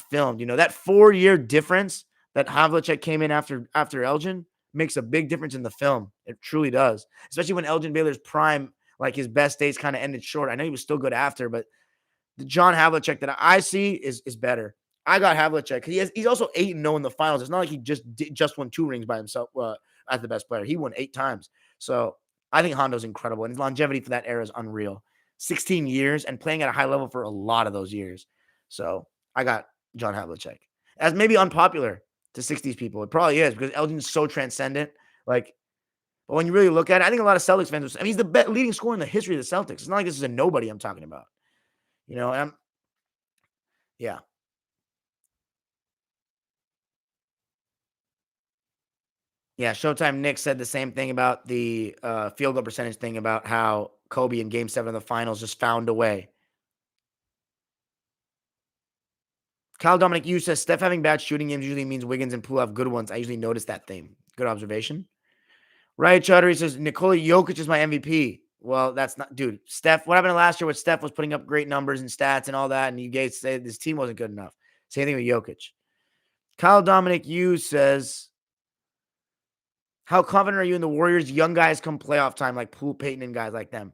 filmed. That 4-year difference that Havlicek came in after Elgin makes a big difference in the film. It truly does, especially when Elgin Baylor's prime, like his best days, kind of ended short. I know he was still good after, but the John Havlicek that I see is better. I got Havlicek. He's also 8-0 in the finals. It's not like he just won 2 rings by himself as the best player. He won 8 times. So I think Hondo's incredible, and his longevity for that era is unreal. 16 years and playing at a high level for a lot of those years. So I got John Havlicek. As maybe unpopular to 60s people. It probably is because Elgin's so transcendent. Like, but when you really look at it, I think a lot of Celtics fans, he's the leading scorer in the history of the Celtics. It's not like this is a nobody I'm talking about. Yeah. Yeah, Showtime Nick said the same thing about the field goal percentage thing about how Kobe in Game 7 of the finals just found a way. Kyle Dominic Yu says, Steph having bad shooting games usually means Wiggins and Poole have good ones. I usually notice that theme. Good observation. Riot Chaudhary says, Nikola Jokic is my MVP. Well, that's not, dude. Steph, what happened last year with Steph was putting up great numbers and stats and all that, and you guys say this team wasn't good enough. Same thing with Jokic. Kyle Dominic Yu says, how confident are you in the Warriors? Young guys come playoff time, like Poole, Payton, and guys like them.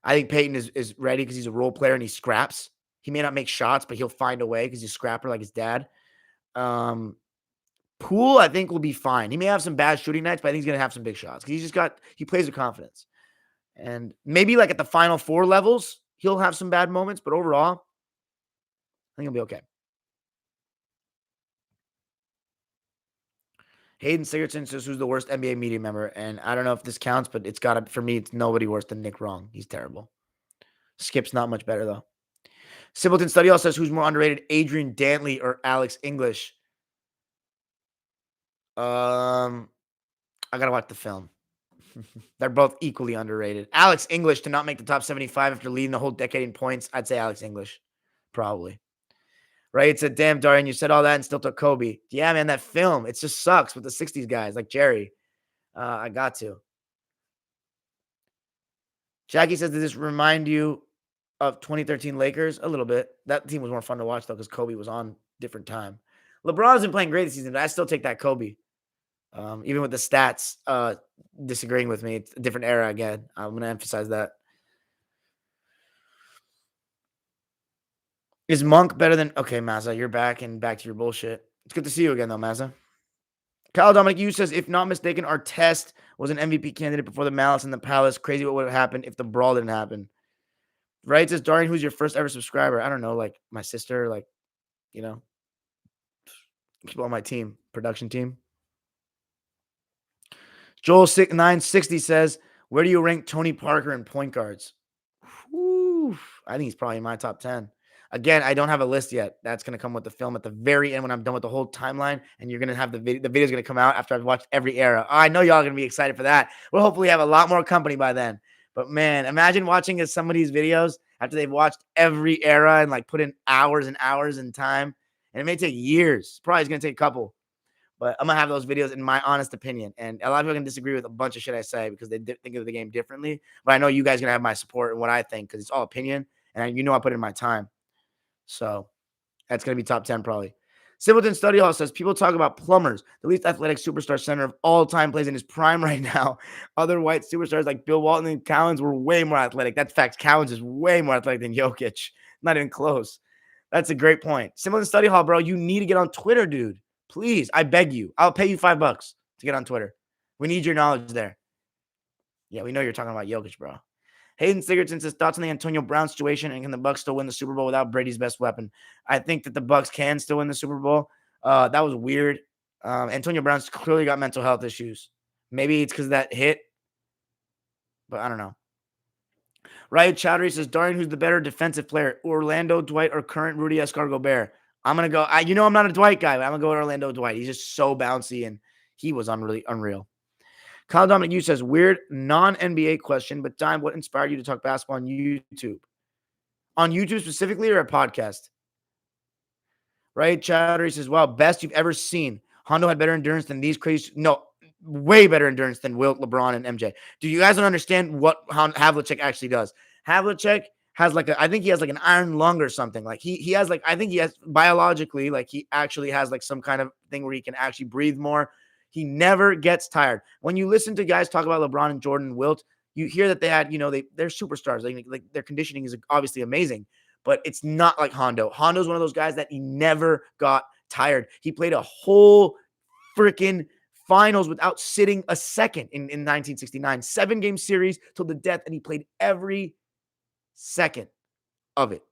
I think Payton is ready because he's a role player and he scraps. He may not make shots, but he'll find a way because he's a scrapper like his dad. Poole, I think, will be fine. He may have some bad shooting nights, but I think he's going to have some big shots because he plays with confidence. And maybe like at the Final Four levels, he'll have some bad moments, but overall, I think he'll be okay. Hayden Sigurdsson says, who's the worst NBA media member? And I don't know if this counts, but for me, it's nobody worse than Nick Wrong. He's terrible. Skip's not much better, though. Simpleton Study also says, who's more underrated, Adrian Dantley or Alex English? I got to watch the film. They're both equally underrated. Alex English to not make the top 75 after leading the whole decade in points. I'd say Alex English, probably. Right? It's a damn Darian. You said all that and still took Kobe. Yeah, man, that film. It just sucks with the 60s guys like Jerry. I got to. Jackie says, does this remind you of 2013 Lakers? A little bit. That team was more fun to watch, though, because Kobe was on different time. LeBron's been playing great this season, but I still take that Kobe. Even with the stats disagreeing with me. It's a different era again. I'm going to emphasize that. Is Monk better than... Okay, Mazza, you're back and back to your bullshit. It's good to see you again, though, Mazza. Kyle Dominic Yu says, if not mistaken, Artest was an MVP candidate before the Malice in the Palace. Crazy what would have happened if the brawl didn't happen. Right? It says, Darian, who's your first ever subscriber? I don't know, like my sister, like, people on my team, production team. Joel 960 says, where do you rank Tony Parker in point guards? Whew, I think he's probably in my top 10. Again, I don't have a list yet. That's going to come with the film at the very end when I'm done with the whole timeline, and you're going to have the video. The video's going to come out after I've watched every era. I know y'all are going to be excited for that. We'll hopefully have a lot more company by then. But man, imagine watching some of these videos after they've watched every era and like put in hours and hours in time. And it may take years. Probably it's going to take a couple. But I'm going to have those videos in my honest opinion. And a lot of people can disagree with a bunch of shit I say because they think of the game differently. But I know you guys are going to have my support and what I think because it's all opinion. And I put in my time. So that's going to be top 10 probably. Simpleton Study Hall says, people talk about Plumbers, the least athletic superstar center of all time, plays in his prime right now. Other white superstars like Bill Walton and Cowens were way more athletic. That's facts. Cowens is way more athletic than Jokic. Not even close. That's a great point. Simpleton Study Hall, bro, you need to get on Twitter, dude. Please, I beg you. I'll pay you $5 to get on Twitter. We need your knowledge there. Yeah, we know you're talking about Jokic, bro. Hayden Sigurdsson says, thoughts on the Antonio Brown situation, and can the Bucks still win the Super Bowl without Brady's best weapon? I think that the Bucks can still win the Super Bowl. That was weird. Antonio Brown's clearly got mental health issues. Maybe it's because of that hit, but I don't know. Riot Chowdhury says, Darian, who's the better defensive player, Orlando Dwight or current Rudy Escargot-Bear? I'm going to go, I'm not a Dwight guy, but I'm going to go with Orlando Dwight. He's just so bouncy, and he was unreal. Kyle Dominic Yu says, weird non-NBA question, but Dime, what inspired you to talk basketball on YouTube? On YouTube specifically or a podcast? Right? Chowdhury says, wow, best you've ever seen. Hondo had better endurance than these crazy. No, way better endurance than Wilt, LeBron, and MJ. Do you guys don't understand what Havlicek actually does? Havlicek has like I think he has like an iron lung or something. Like he has like I think he has biologically like he actually has like some kind of thing where he can actually breathe more. He never gets tired. When you listen to guys talk about LeBron and Jordan and Wilt, you hear that they had they're superstars. Like their conditioning is obviously amazing, but it's not like Hondo. Hondo's one of those guys that he never got tired. He played a whole freaking finals without sitting a second in 1969. 7-game series till the death, and he played every second of it.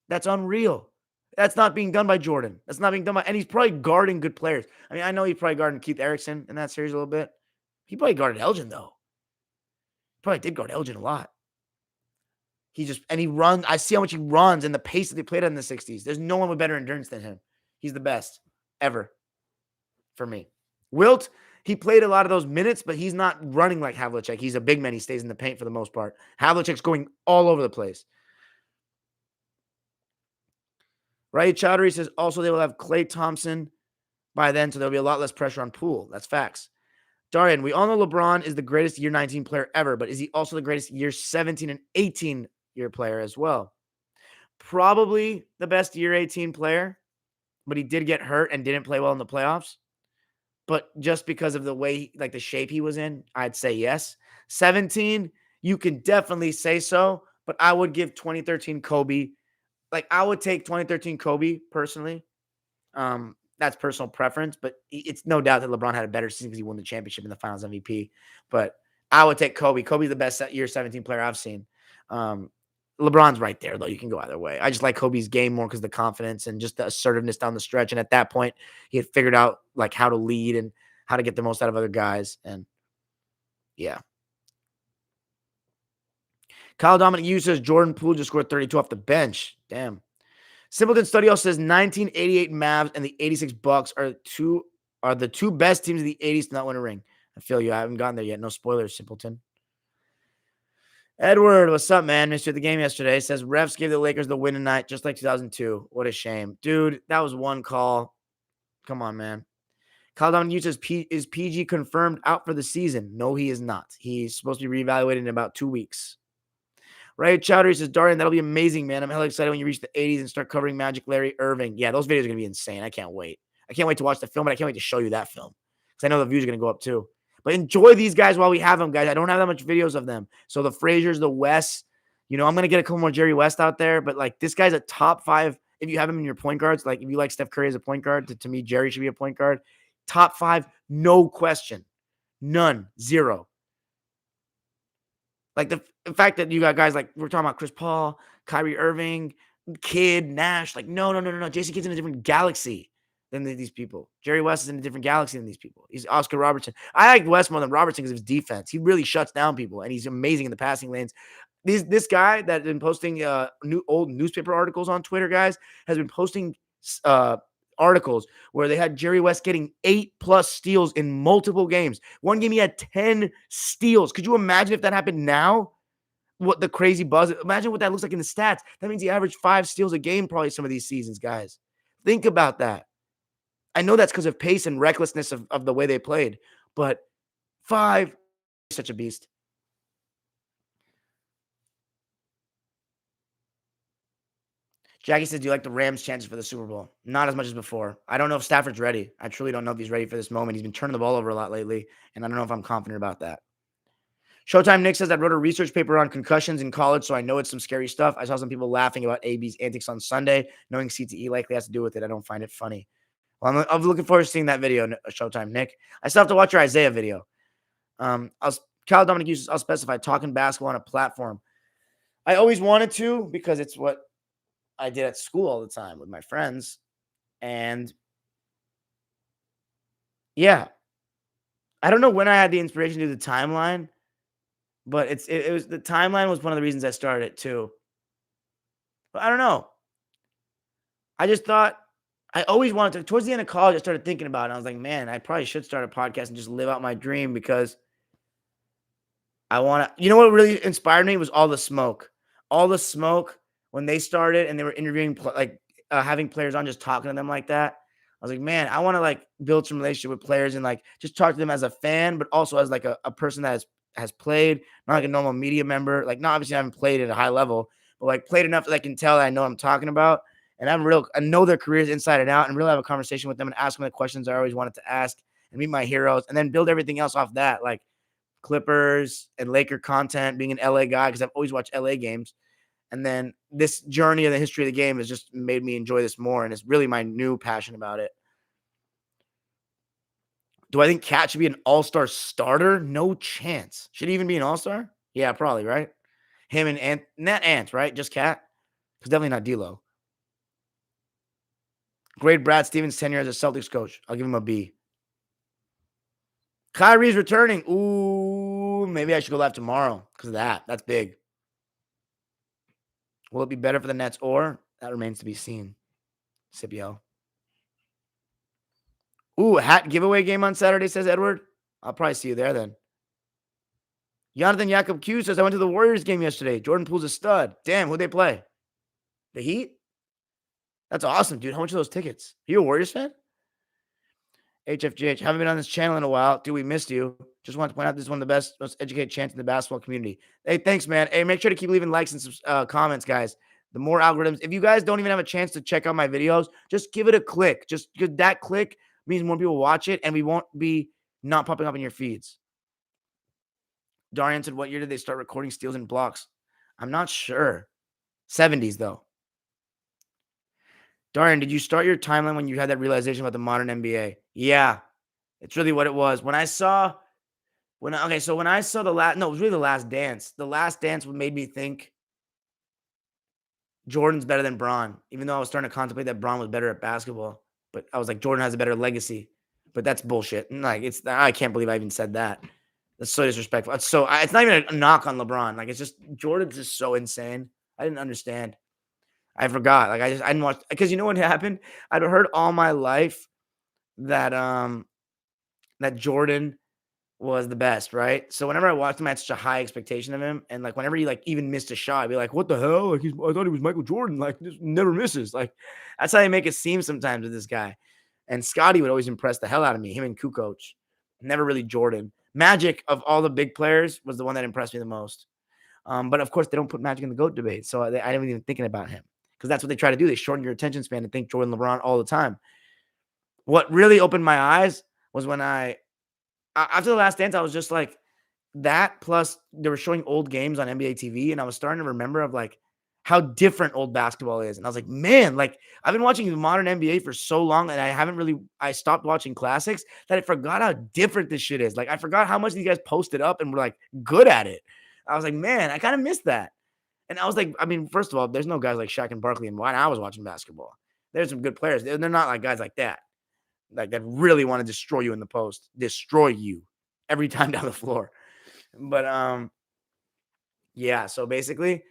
That's unreal. That's not being done by Jordan. That's not being done by, and he's probably guarding good players. I mean, I know he's probably guarding Keith Erickson in that series a little bit. He probably guarded Elgin, though. He probably did guard Elgin a lot. He runs. I see how much he runs and the pace that they played at in the 60s. There's no one with better endurance than him. He's the best ever for me. Wilt, he played a lot of those minutes, but he's not running like Havlicek. He's a big man. He stays in the paint for the most part. Havlicek's going all over the place. Right? Chowdhury says also they will have Klay Thompson by then, so there'll be a lot less pressure on Poole. That's facts. Darian, we all know LeBron is the greatest year 19 player ever, but is he also the greatest year 17 and 18 year player as well? Probably the best year 18 player, but he did get hurt and didn't play well in the playoffs. But just because of the way, like the shape he was in, I'd say yes. 17, you can definitely say so, but I would give 2013 Kobe. Like I would take 2013 Kobe personally. That's personal preference, but it's no doubt that LeBron had a better season because he won the championship in the Finals MVP. But I would take Kobe. Kobe's the best year 17 player I've seen. LeBron's right there, though. You can go either way. I just like Kobe's game more because the confidence and just the assertiveness down the stretch. And at that point, he had figured out like how to lead and how to get the most out of other guys. And yeah. Kyle Dominic Hughes says Jordan Poole just scored 32 off the bench. Damn. Simpleton Studio says 1988 Mavs and the 86 Bucks are the two best teams of the 80s to not win a ring. I feel you. I haven't gotten there yet. No spoilers, Simpleton. Edward, what's up, man? Missed you at the game yesterday. Says refs gave the Lakers the win tonight, just like 2002. What a shame. Dude, that was one call. Come on, man. Kyle Dominic says, is PG confirmed out for the season? No, he is not. He's supposed to be reevaluated in about 2 weeks. Right? Chowdhury says, Darian, that'll be amazing, man. I'm hella excited when you reach the 80s and start covering Magic Larry Irving. Yeah, those videos are going to be insane. I can't wait. I can't wait to watch the film, but I can't wait to show you that film because I know the views are going to go up too. But enjoy these guys while we have them, guys. I don't have that much videos of them. So the Fraziers, the West, I'm going to get a couple more Jerry West out there. But like this guy's a top 5. If you have him in your point guards, like if you like Steph Curry as a point guard, to me, Jerry should be a point guard. Top 5, no question. None. 0. Like the fact that you got guys like we're talking about Chris Paul, Kyrie Irving, Kidd, Nash. Like, no. Jason Kidd's in a different galaxy than these people. Jerry West is in a different galaxy than these people. He's Oscar Robertson. I like West more than Robertson because of his defense. He really shuts down people, and he's amazing in the passing lanes. This guy that's been posting old newspaper articles on Twitter, guys, has been posting articles where they had Jerry West getting 8+ steals in multiple games. One game he had 10 steals. Could you imagine if that happened now? What the crazy buzz. Imagine what that looks like in the stats. That means he averaged 5 steals a game probably some of these seasons, guys. Think about that. I know that's because of pace and recklessness of the way they played, but 5, such a beast. Jackie says, do you like the Rams' chances for the Super Bowl? Not as much as before. I don't know if Stafford's ready. I truly don't know if he's ready for this moment. He's been turning the ball over a lot lately, and I don't know if I'm confident about that. Showtime Nick says, I wrote a research paper on concussions in college, so I know it's some scary stuff. I saw some people laughing about AB's antics on Sunday, knowing CTE likely has to do with it. I don't find it funny. Well, I'm looking forward to seeing that video, Showtime Nick. I still have to watch your Isaiah video. Kyle Dominic uses, I'll specify, talking basketball on a platform. I always wanted to because it's what I did at school all the time with my friends. And yeah, I don't know when I had the inspiration to do the timeline, but it was the timeline was one of the reasons I started it too. But I don't know. I just thought I always wanted to. Towards the end of college, I started thinking about it. I was like, man, I probably should start a podcast and just live out my dream because I want to. You know what really inspired me was all the smoke. All the smoke when they started and they were interviewing like having players on, just talking to them like that. I was like, man, I want to like build some relationship with players and like just talk to them as a fan, but also as like a person that has played, not like a normal media member. Like, not obviously I haven't played at a high level, but like played enough that I can tell that I know what I'm talking about. And I know their careers inside and out, and really have a conversation with them and ask them the questions I always wanted to ask and meet my heroes, and then build everything else off that, like Clippers and Laker content, being an LA guy because I've always watched LA games. And then this journey of the history of the game has just made me enjoy this more, and it's really my new passion about it. Do I think Cat should be an all-star starter? No chance. Should he even be an all-star? Yeah, probably, right? Him and not Ant, right? Just Cat? Because definitely not D'Lo. Grade Brad Stevens' tenure as a Celtics coach. I'll give him a B. Kyrie's returning. Ooh, maybe I should go live tomorrow because of that. That's big. Will it be better for the Nets or? That remains to be seen. Scipio. Ooh, hat giveaway game on Saturday, says Edward. I'll probably see you there then. Jonathan Jakob Q says, I went to the Warriors game yesterday. Jordan Poole's a stud. Damn, who'd they play? The Heat? That's awesome, dude. How much are those tickets? Are you a Warriors fan? HFGH, haven't been on this channel in a while. Dude, we missed you. Just wanted to point out this is one of the best, most educated chants in the basketball community. Hey, thanks, man. Hey, make sure to keep leaving likes and comments, guys. The more algorithms. If you guys don't even have a chance to check out my videos, just give it a click. Just because that click means more people watch it, and we won't be not popping up in your feeds. Darian said, what year did they start recording steals and blocks? I'm not sure. 70s, though. Darian, did you start your timeline when you had that realization about the modern NBA? Yeah, it's really what it was. When I saw the last, no, it was really the Last Dance. The Last Dance made me think Jordan's better than Bron, even though I was starting to contemplate that Bron was better at basketball. But I was like, Jordan has a better legacy. But that's bullshit. Like, I can't believe I even said that. That's so disrespectful. It's not even a knock on LeBron. Like, it's just Jordan's just so insane. I didn't understand. I forgot. Like, I didn't watch, because you know what happened? I'd heard all my life that that Jordan was the best, right? So whenever I watched him, I had such a high expectation of him, and like whenever he like even missed a shot, I'd be like, "What the hell? Like I thought he was Michael Jordan. Like just never misses." Like that's how they make it seem sometimes with this guy. And Scotty would always impress the hell out of me. Him and Kukoc, never really Jordan. Magic of all the big players was the one that impressed me the most. But of course, they don't put Magic in the GOAT debate, so I didn't even thinking about him because that's what they try to do. They shorten your attention span and think Jordan, LeBron all the time. What really opened my eyes was when after the Last Dance, I was just like that. Plus, they were showing old games on NBA TV, and I was starting to remember of like how different old basketball is. And I was like, man, like I've been watching the modern NBA for so long, and I stopped watching classics that I forgot how different this shit is. Like I forgot how much these guys posted up and were like good at it. I was like, man, I kind of missed that. And I was like, I mean, first of all, there's no guys like Shaq and Barkley and when I was watching basketball. There's some good players. They're not like guys like that. Like that really want to destroy you in the post, destroy you every time down the floor. But yeah. So basically,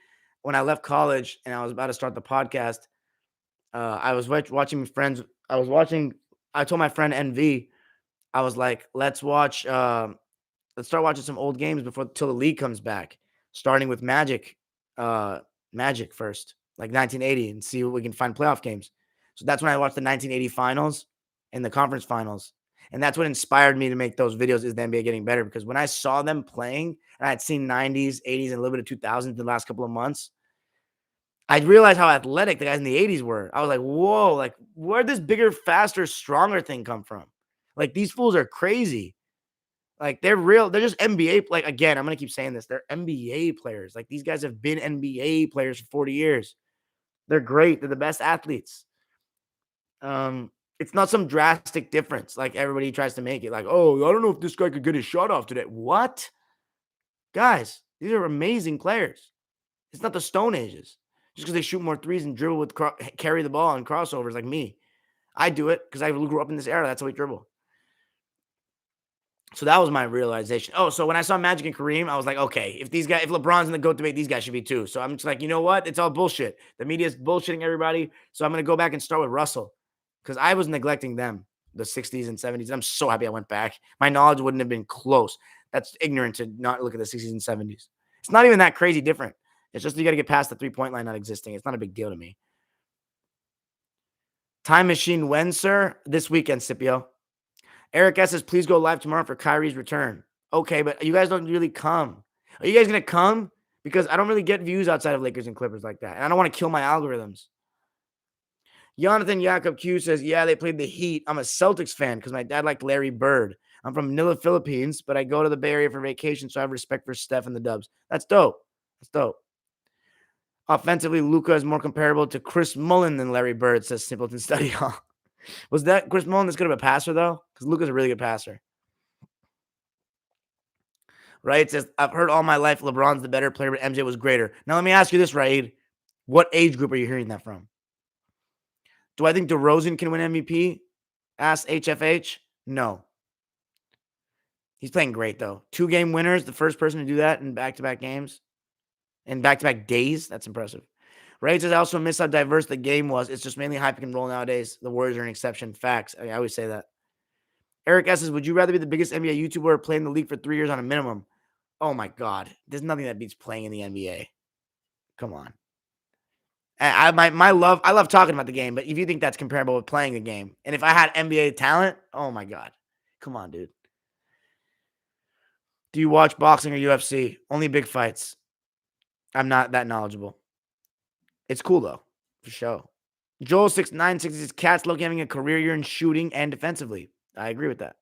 when I left college and I was about to start the podcast, I was watching my friends. I told my friend NV, I was like, let's start watching some old games till the league comes back, starting with Magic first, like 1980, and see what we can find playoff games. So that's when I watched the 1980 finals and the conference finals. And that's what inspired me to make those videos, is the NBA getting better. Because when I saw them playing, and I had seen 90s, 80s, and a little bit of 2000s the last couple of months, I realized how athletic the guys in the 80s were. I was like, whoa, like where'd this bigger, faster, stronger thing come from? Like these fools are crazy. Like they're real. They're just NBA. Like again, I'm gonna keep saying this. They're NBA players. Like these guys have been NBA players for 40 years. They're great. They're the best athletes. It's not some drastic difference like everybody tries to make it. Like, oh, I don't know if this guy could get his shot off today. What? Guys, these are amazing players. It's not the Stone Ages. Just because they shoot more threes and dribble carry the ball and crossovers like me. I do it because I grew up in this era. That's how we dribble. So that was my realization. Oh, so when I saw Magic and Kareem, I was like, okay, if LeBron's in the GOAT debate, these guys should be too. So I'm just like, you know what? It's all bullshit. The media's bullshitting everybody. So I'm going to go back and start with Russell because I was neglecting them, the 60s and 70s. I'm so happy I went back. My knowledge wouldn't have been close. That's ignorant to not look at the 60s and 70s. It's not even that crazy different. It's just you got to get past the 3-point line not existing. It's not a big deal to me. Time machine when, sir? This weekend, Scipio. Eric S says, please go live tomorrow for Kyrie's return. Okay, but you guys don't really come. Are you guys going to come? Because I don't really get views outside of Lakers and Clippers like that. And I don't want to kill my algorithms. Jonathan Jakob Q says, yeah, they played the Heat. I'm a Celtics fan because my dad liked Larry Bird. I'm from Manila, Philippines, but I go to the Bay Area for vacation, so I have respect for Steph and the Dubs. That's dope. That's dope. Offensively, Luka is more comparable to Chris Mullin than Larry Bird, says Simpleton Study Hall. Was that Chris Mullin this good of a passer, though? Because Luka's a really good passer. Right? It says, I've heard all my life LeBron's the better player, but MJ was greater. Now, let me ask you this, Raid. What age group are you hearing that from? Do I think DeRozan can win MVP? Ask HFH. No. He's playing great, though. 2-game winners, the first person to do that in back-to-back games. In back-to-back days. That's impressive. Right? It says, I also miss how diverse the game was. It's just mainly high pick and roll nowadays. The Warriors are an exception. Facts. I always say that. Eric S says, would you rather be the biggest NBA YouTuber or play in the league for 3 years on a minimum? Oh, my God. There's nothing that beats playing in the NBA. Come on. I love talking about the game, but if you think that's comparable with playing the game, and if I had NBA talent, oh, my God. Come on, dude. Do you watch boxing or UFC? Only big fights. I'm not that knowledgeable. It's cool, though, for sure. Joel6966 says, Cat's low having a career year in shooting and defensively. I agree with that.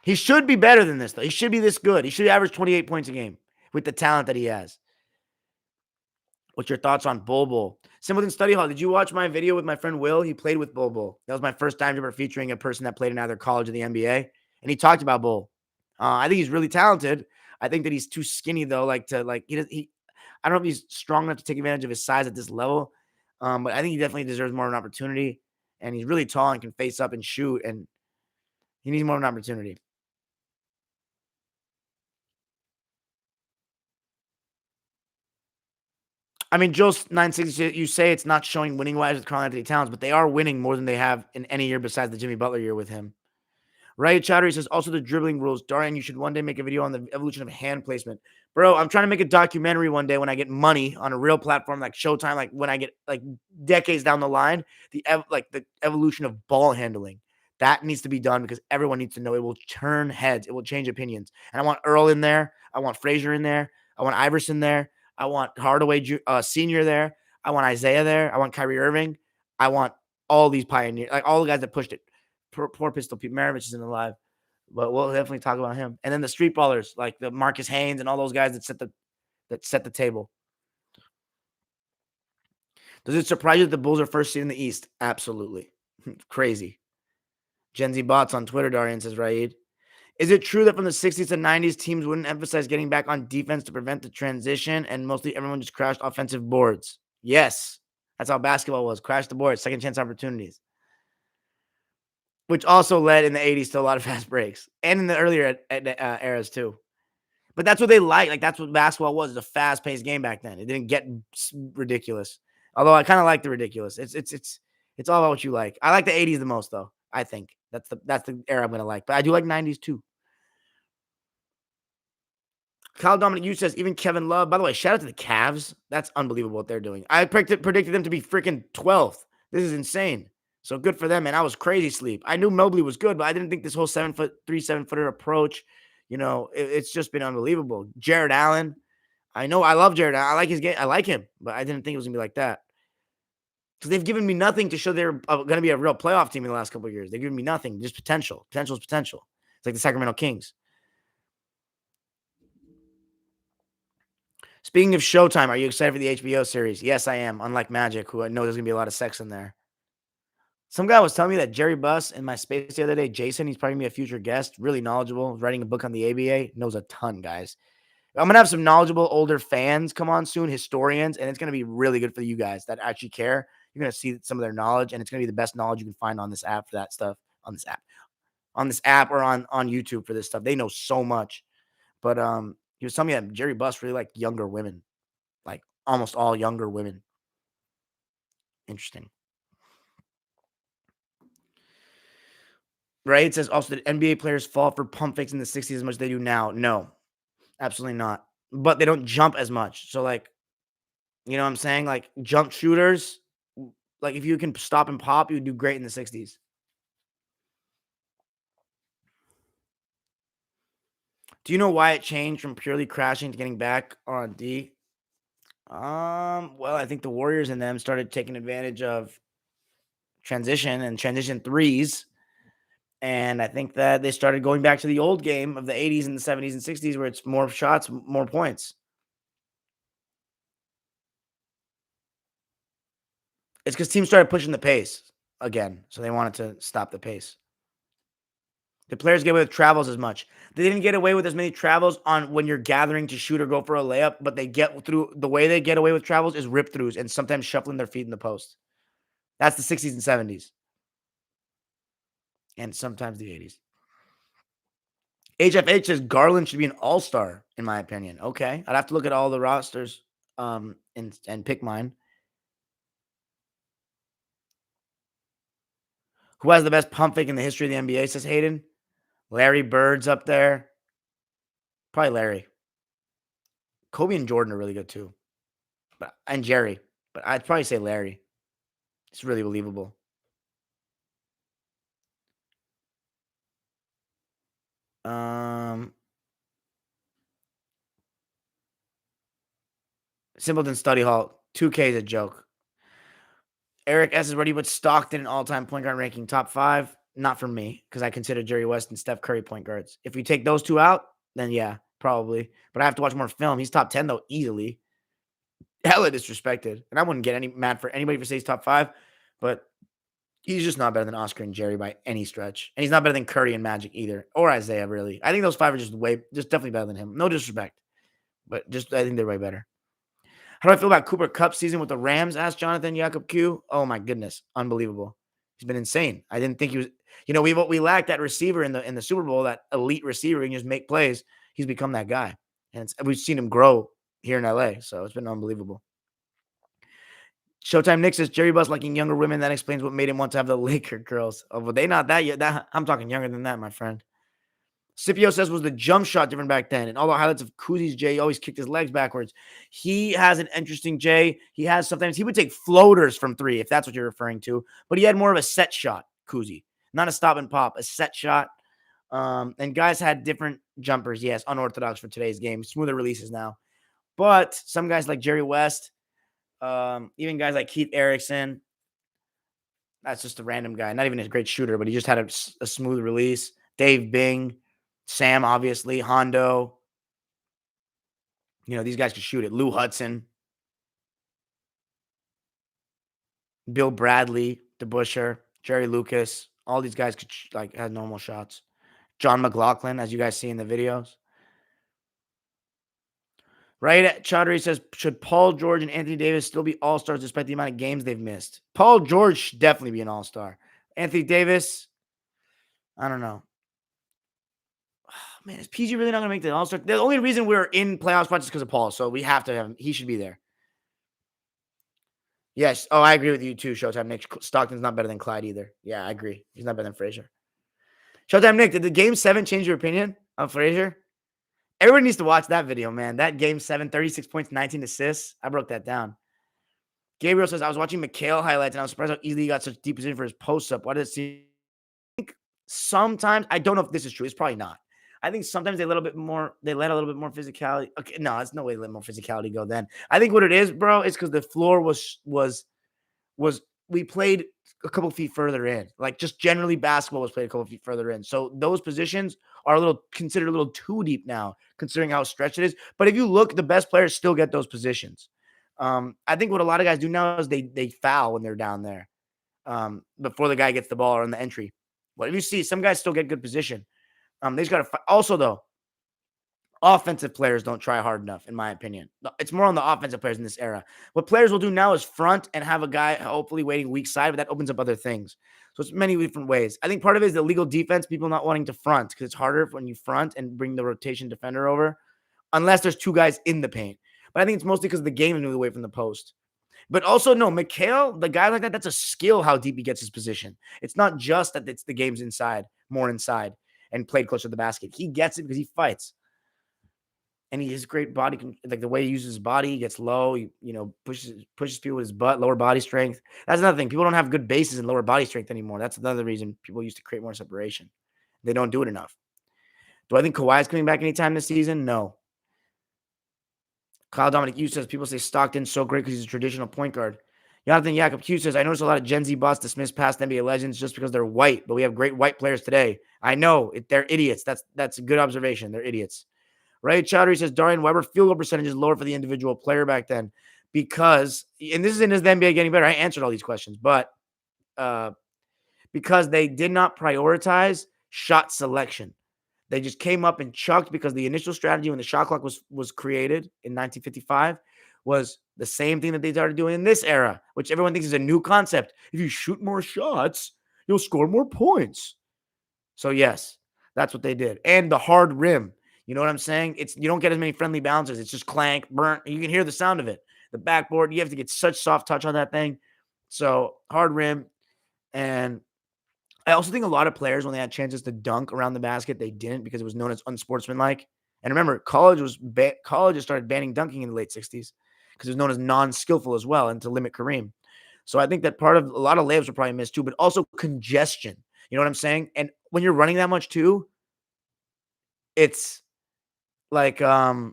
He should be better than this, though. He should be this good. He should average 28 points a game with the talent that he has. What's your thoughts on Bol Bol? Simpleton Study Hall, did you watch my video with my friend Will? He played with Bol Bol. That was my first time ever featuring a person that played in either college or the NBA. And he talked about Bol. I think he's really talented. I think that he's too skinny, though. I don't know if he's strong enough to take advantage of his size at this level. But I think he definitely deserves more of an opportunity. And he's really tall and can face up and shoot. And he needs more of an opportunity. I mean, Joe's 960, you say it's not showing winning wise with Karl-Anthony Towns, but they are winning more than they have in any year besides the Jimmy Butler year with him. Riot Chowdhury says, also the dribbling rules. Darian, you should one day make a video on the evolution of hand placement. Bro, I'm trying to make a documentary one day when I get money on a real platform like Showtime, like when I get like decades down the line, the evolution of ball handling. That needs to be done because everyone needs to know it will turn heads. It will change opinions. And I want Earl in there. I want Frazier in there. I want Iverson there. I want Hardaway Sr. there. I want Isaiah there. I want Kyrie Irving. I want all these pioneers, like all the guys that pushed it. Poor Pistol Pete Maravich isn't alive, but we'll definitely talk about him. And then the street ballers, like the Marcus Haynes and all those guys that set the table. Does it surprise you that the Bulls are first seed in the East? Absolutely. Crazy. Gen Z Bots on Twitter, Darian says, Raid. Is it true that from the 60s to 90s, teams wouldn't emphasize getting back on defense to prevent the transition, and mostly everyone just crashed offensive boards? Yes. That's how basketball was. Crash the boards, second chance opportunities. Which also led in the 80s to a lot of fast breaks. And in the earlier eras, too. But that's what they like. Like, that's what basketball was. It was a fast-paced game back then. It didn't get ridiculous. Although I kind of like the ridiculous. It's all about what you like. I like the 80s the most, though, I think. That's the era I'm going to like. But I do like 90s, too. Kyle Dominic you says, even Kevin Love. By the way, shout out to the Cavs. That's unbelievable what they're doing. I predicted them to be freaking 12th. This is insane. So good for them, man. I was crazy sleep. I knew Mobley was good, but I didn't think this whole 7'3" approach, it's just been unbelievable. Jared Allen. I know I love Jared. I like his game. I like him, but I didn't think it was going to be like that. Because they've given me nothing to show they're going to be a real playoff team in the last couple of years. They've given me nothing, just potential. Potential is potential. It's like the Sacramento Kings. Speaking of Showtime, are you excited for the HBO series? Yes, I am. Unlike Magic, who I know there's going to be a lot of sex in there. Some guy was telling me that Jerry Buss in my space the other day, Jason, he's probably going to be a future guest, really knowledgeable, writing a book on the ABA, knows a ton, guys. I'm going to have some knowledgeable older fans come on soon, historians, and it's going to be really good for you guys that actually care. You're going to see some of their knowledge, and it's going to be the best knowledge you can find on this app for that stuff, on this app or on YouTube for this stuff. They know so much. But he was telling me that Jerry Buss really liked younger women, like almost all younger women. Interesting. Right? It says also that NBA players fall for pump fakes in the 60s as much as they do now. No, absolutely not. But they don't jump as much. So, like, you know what I'm saying? Like, jump shooters, Like if you can stop and pop, you would do great in the 60s. Do you know why it changed from purely crashing to getting back on D? Well, I think the Warriors and them started taking advantage of transition and transition threes. And I think that they started going back to the old game of the 80s and the 70s and 60s where it's more shots, more points. It's because teams started pushing the pace again. So they wanted to stop the pace. The players get away with travels as much. They didn't get away with as many travels on when you're gathering to shoot or go for a layup, but they get through the way they get away with travels is rip throughs and sometimes shuffling their feet in the post. That's the 60s and 70s and sometimes the 80s. HFH says Garland should be an all-star, in my opinion. Okay. I'd have to look at all the rosters and pick mine. Who has the best pump fake in the history of the NBA, says Hayden? Larry Bird's up there. Probably Larry. Kobe and Jordan are really good too. And Jerry. But I'd probably say Larry. It's really believable. Simpleton Study Hall. 2K is a joke. Eric S. is ready to put Stockton in all-time point guard ranking top 5. Not for me, because I consider Jerry West and Steph Curry point guards. If we take those two out, then yeah, probably. But I have to watch more film. He's top 10, though, easily. Hella disrespected. And I wouldn't get any mad for anybody for saying he's top 5, but he's just not better than Oscar and Jerry by any stretch. And he's not better than Curry and Magic either, or Isaiah, really. I think those 5 are just definitely better than him. No disrespect, but I think they're way better. How do I feel about Cooper Kupp's season with the Rams? Asked Jonathan Jakob Q. Oh my goodness, unbelievable. He's been insane. I didn't think he was. We lacked that receiver in the Super Bowl, that elite receiver who can just make plays. He's become that guy, and we've seen him grow here in LA. So it's been unbelievable. Showtime Nick says Jerry Buss liking younger women. That explains what made him want to have the Laker girls. Oh, but they not that yet. I'm talking younger than that, my friend. Scipio says, was the jump shot different back then? And all the highlights of Kuzi's Jay always kicked his legs backwards. He has an interesting Jay. Sometimes he would take floaters from 3, if that's what you're referring to. But he had more of a set shot, Kuzi. Not a stop and pop, a set shot. And guys had different jumpers, yes, unorthodox for today's game. Smoother releases now. But some guys like Jerry West, even guys like Keith Erickson, that's just a random guy. Not even a great shooter, but he just had a smooth release. Dave Bing. Sam, obviously, Hondo. These guys could shoot it. Lou Hudson. Bill Bradley, DeBuscher, Jerry Lucas. All these guys could had normal shots. John McLaughlin, as you guys see in the videos. Right, Chaudhary says, should Paul George and Anthony Davis still be all-stars despite the amount of games they've missed? Paul George should definitely be an all-star. Anthony Davis, I don't know. Man, is PG really not going to make the All-Star? The only reason we're in playoff spots is because of Paul, so we have to have him. He should be there. Yes. Oh, I agree with you too, Showtime Nick. Stockton's not better than Clyde either. Yeah, I agree. He's not better than Frazier. Showtime Nick, did the Game 7 change your opinion on Frazier? Everyone needs to watch that video, man. That Game 7, 36 points, 19 assists. I broke that down. Gabriel says, I was watching McHale highlights, and I was surprised how easily he got such deep position for his post-up. Why does it seem like sometimes, I don't know if this is true. It's probably not. I think sometimes they let a little bit more physicality. Okay, no, there's no way to let more physicality go then. I think what it is, bro, is because the floor was we played a couple feet further in. Like just generally basketball was played a couple feet further in. So those positions are considered a little too deep now, considering how stretched it is. But if you look, the best players still get those positions. I think what a lot of guys do now is they foul when they're down there before the guy gets the ball or on the entry. But if you see, some guys still get good position. They just got to also, though, offensive players don't try hard enough, in my opinion. It's more on the offensive players in this era. What players will do now is front and have a guy hopefully waiting weak side, but that opens up other things. So it's many different ways. I think part of it is the legal defense, people not wanting to front because it's harder when you front and bring the rotation defender over, unless there's 2 guys in the paint. But I think it's mostly because the game is moved away from the post. But also, no, McHale, the guy like that, that's a skill how deep he gets his position. It's not just that it's the game's inside, more inside, and played closer to the basket. He gets it because he fights. And he has great body, like the way he uses his body, he gets low, pushes people with his butt, lower body strength. That's another thing. People don't have good bases and lower body strength anymore. That's another reason people used to create more separation. They don't do it enough. Do I think Kawhi's coming back anytime this season? No. Kyle Dominic Hughes says people say Stockton's so great because he's a traditional point guard. Jonathan Jakob Hughes says, I notice a lot of Gen Z bots dismiss past NBA legends just because they're white, but we have great white players today. I know they're idiots. That's a good observation. They're idiots. Ray Chowdhury says Darian Weber field goal percentage is lower for the individual player back then because, and this is in the NBA getting better. I answered all these questions, but because they did not prioritize shot selection. They just came up and chucked because the initial strategy when the shot clock was created in 1955 was the same thing that they started doing in this era, which everyone thinks is a new concept. If you shoot more shots, you'll score more points. So yes, that's what they did. And the hard rim. You know what I'm saying? You don't get as many friendly bounces. It's just clank, burnt. You can hear the sound of it. The backboard, you have to get such soft touch on that thing. So hard rim. And I also think a lot of players, when they had chances to dunk around the basket, they didn't because it was known as unsportsmanlike. And remember, colleges started banning dunking in the late 60s because it was known as non-skillful as well and to limit Kareem. So I think that part of a lot of layups were probably missed too, but also congestion. You know what I'm saying? And when you're running that much too, it's like I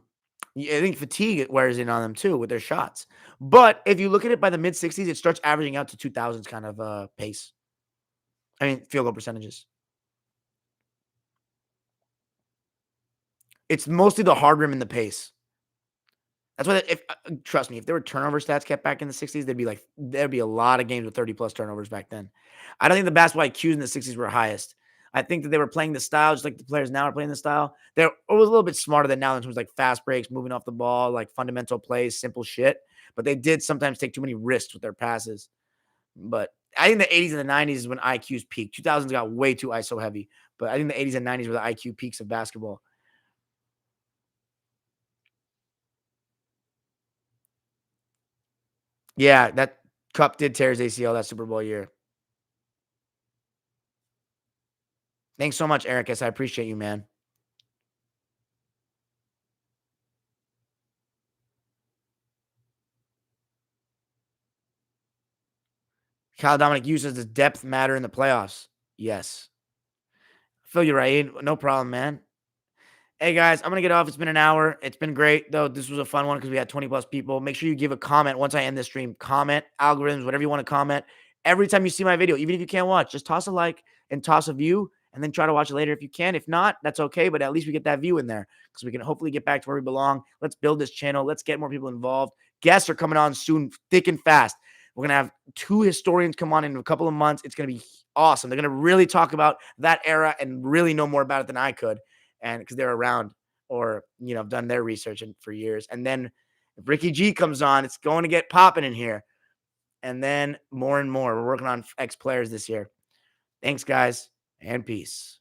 think fatigue wears in on them too with their shots. But if you look at it by the mid 60s, it starts averaging out to 2000s kind of pace. I mean, field goal percentages. It's mostly the hard rim and the pace. That's why if trust me, if there were turnover stats kept back in the 60s, there'd be a lot of games with 30 plus turnovers back then. I don't think the basketball IQs in the 60s were highest. I think that they were playing the style just like the players now are playing the style. They were a little bit smarter than now in terms of like fast breaks, moving off the ball, like fundamental plays, simple shit. But they did sometimes take too many risks with their passes. But I think the 80s and the 90s is when IQs peaked. 2000s got way too ISO heavy. But I think the 80s and 90s were the IQ peaks of basketball. Yeah, that Cup did tear his ACL that Super Bowl year. Thanks so much, Ericus. I appreciate you, man. Kyle Dominic uses the depth matter in the playoffs. Yes. I feel you right. No problem, man. Hey guys, I'm gonna get off. It's been an hour. It's been great though. This was a fun one because we had 20 plus people. Make sure you give a comment once I end this stream. Comment, algorithms, whatever you want to comment. Every time you see my video, even if you can't watch, just toss a like and toss a view, and then try to watch it later if you can. If not, that's okay. But at least we get that view in there because we can hopefully get back to where we belong. Let's build this channel. Let's get more people involved. Guests are coming on soon, thick and fast. We're gonna have 2 historians come on in a couple of months. It's gonna be awesome. They're gonna really talk about that era and really know more about it than I could, and because they're around or have done their research for years. And then if Ricky G comes on, it's going to get popping in here. And then more and more. We're working on X players this year. Thanks, guys, and peace.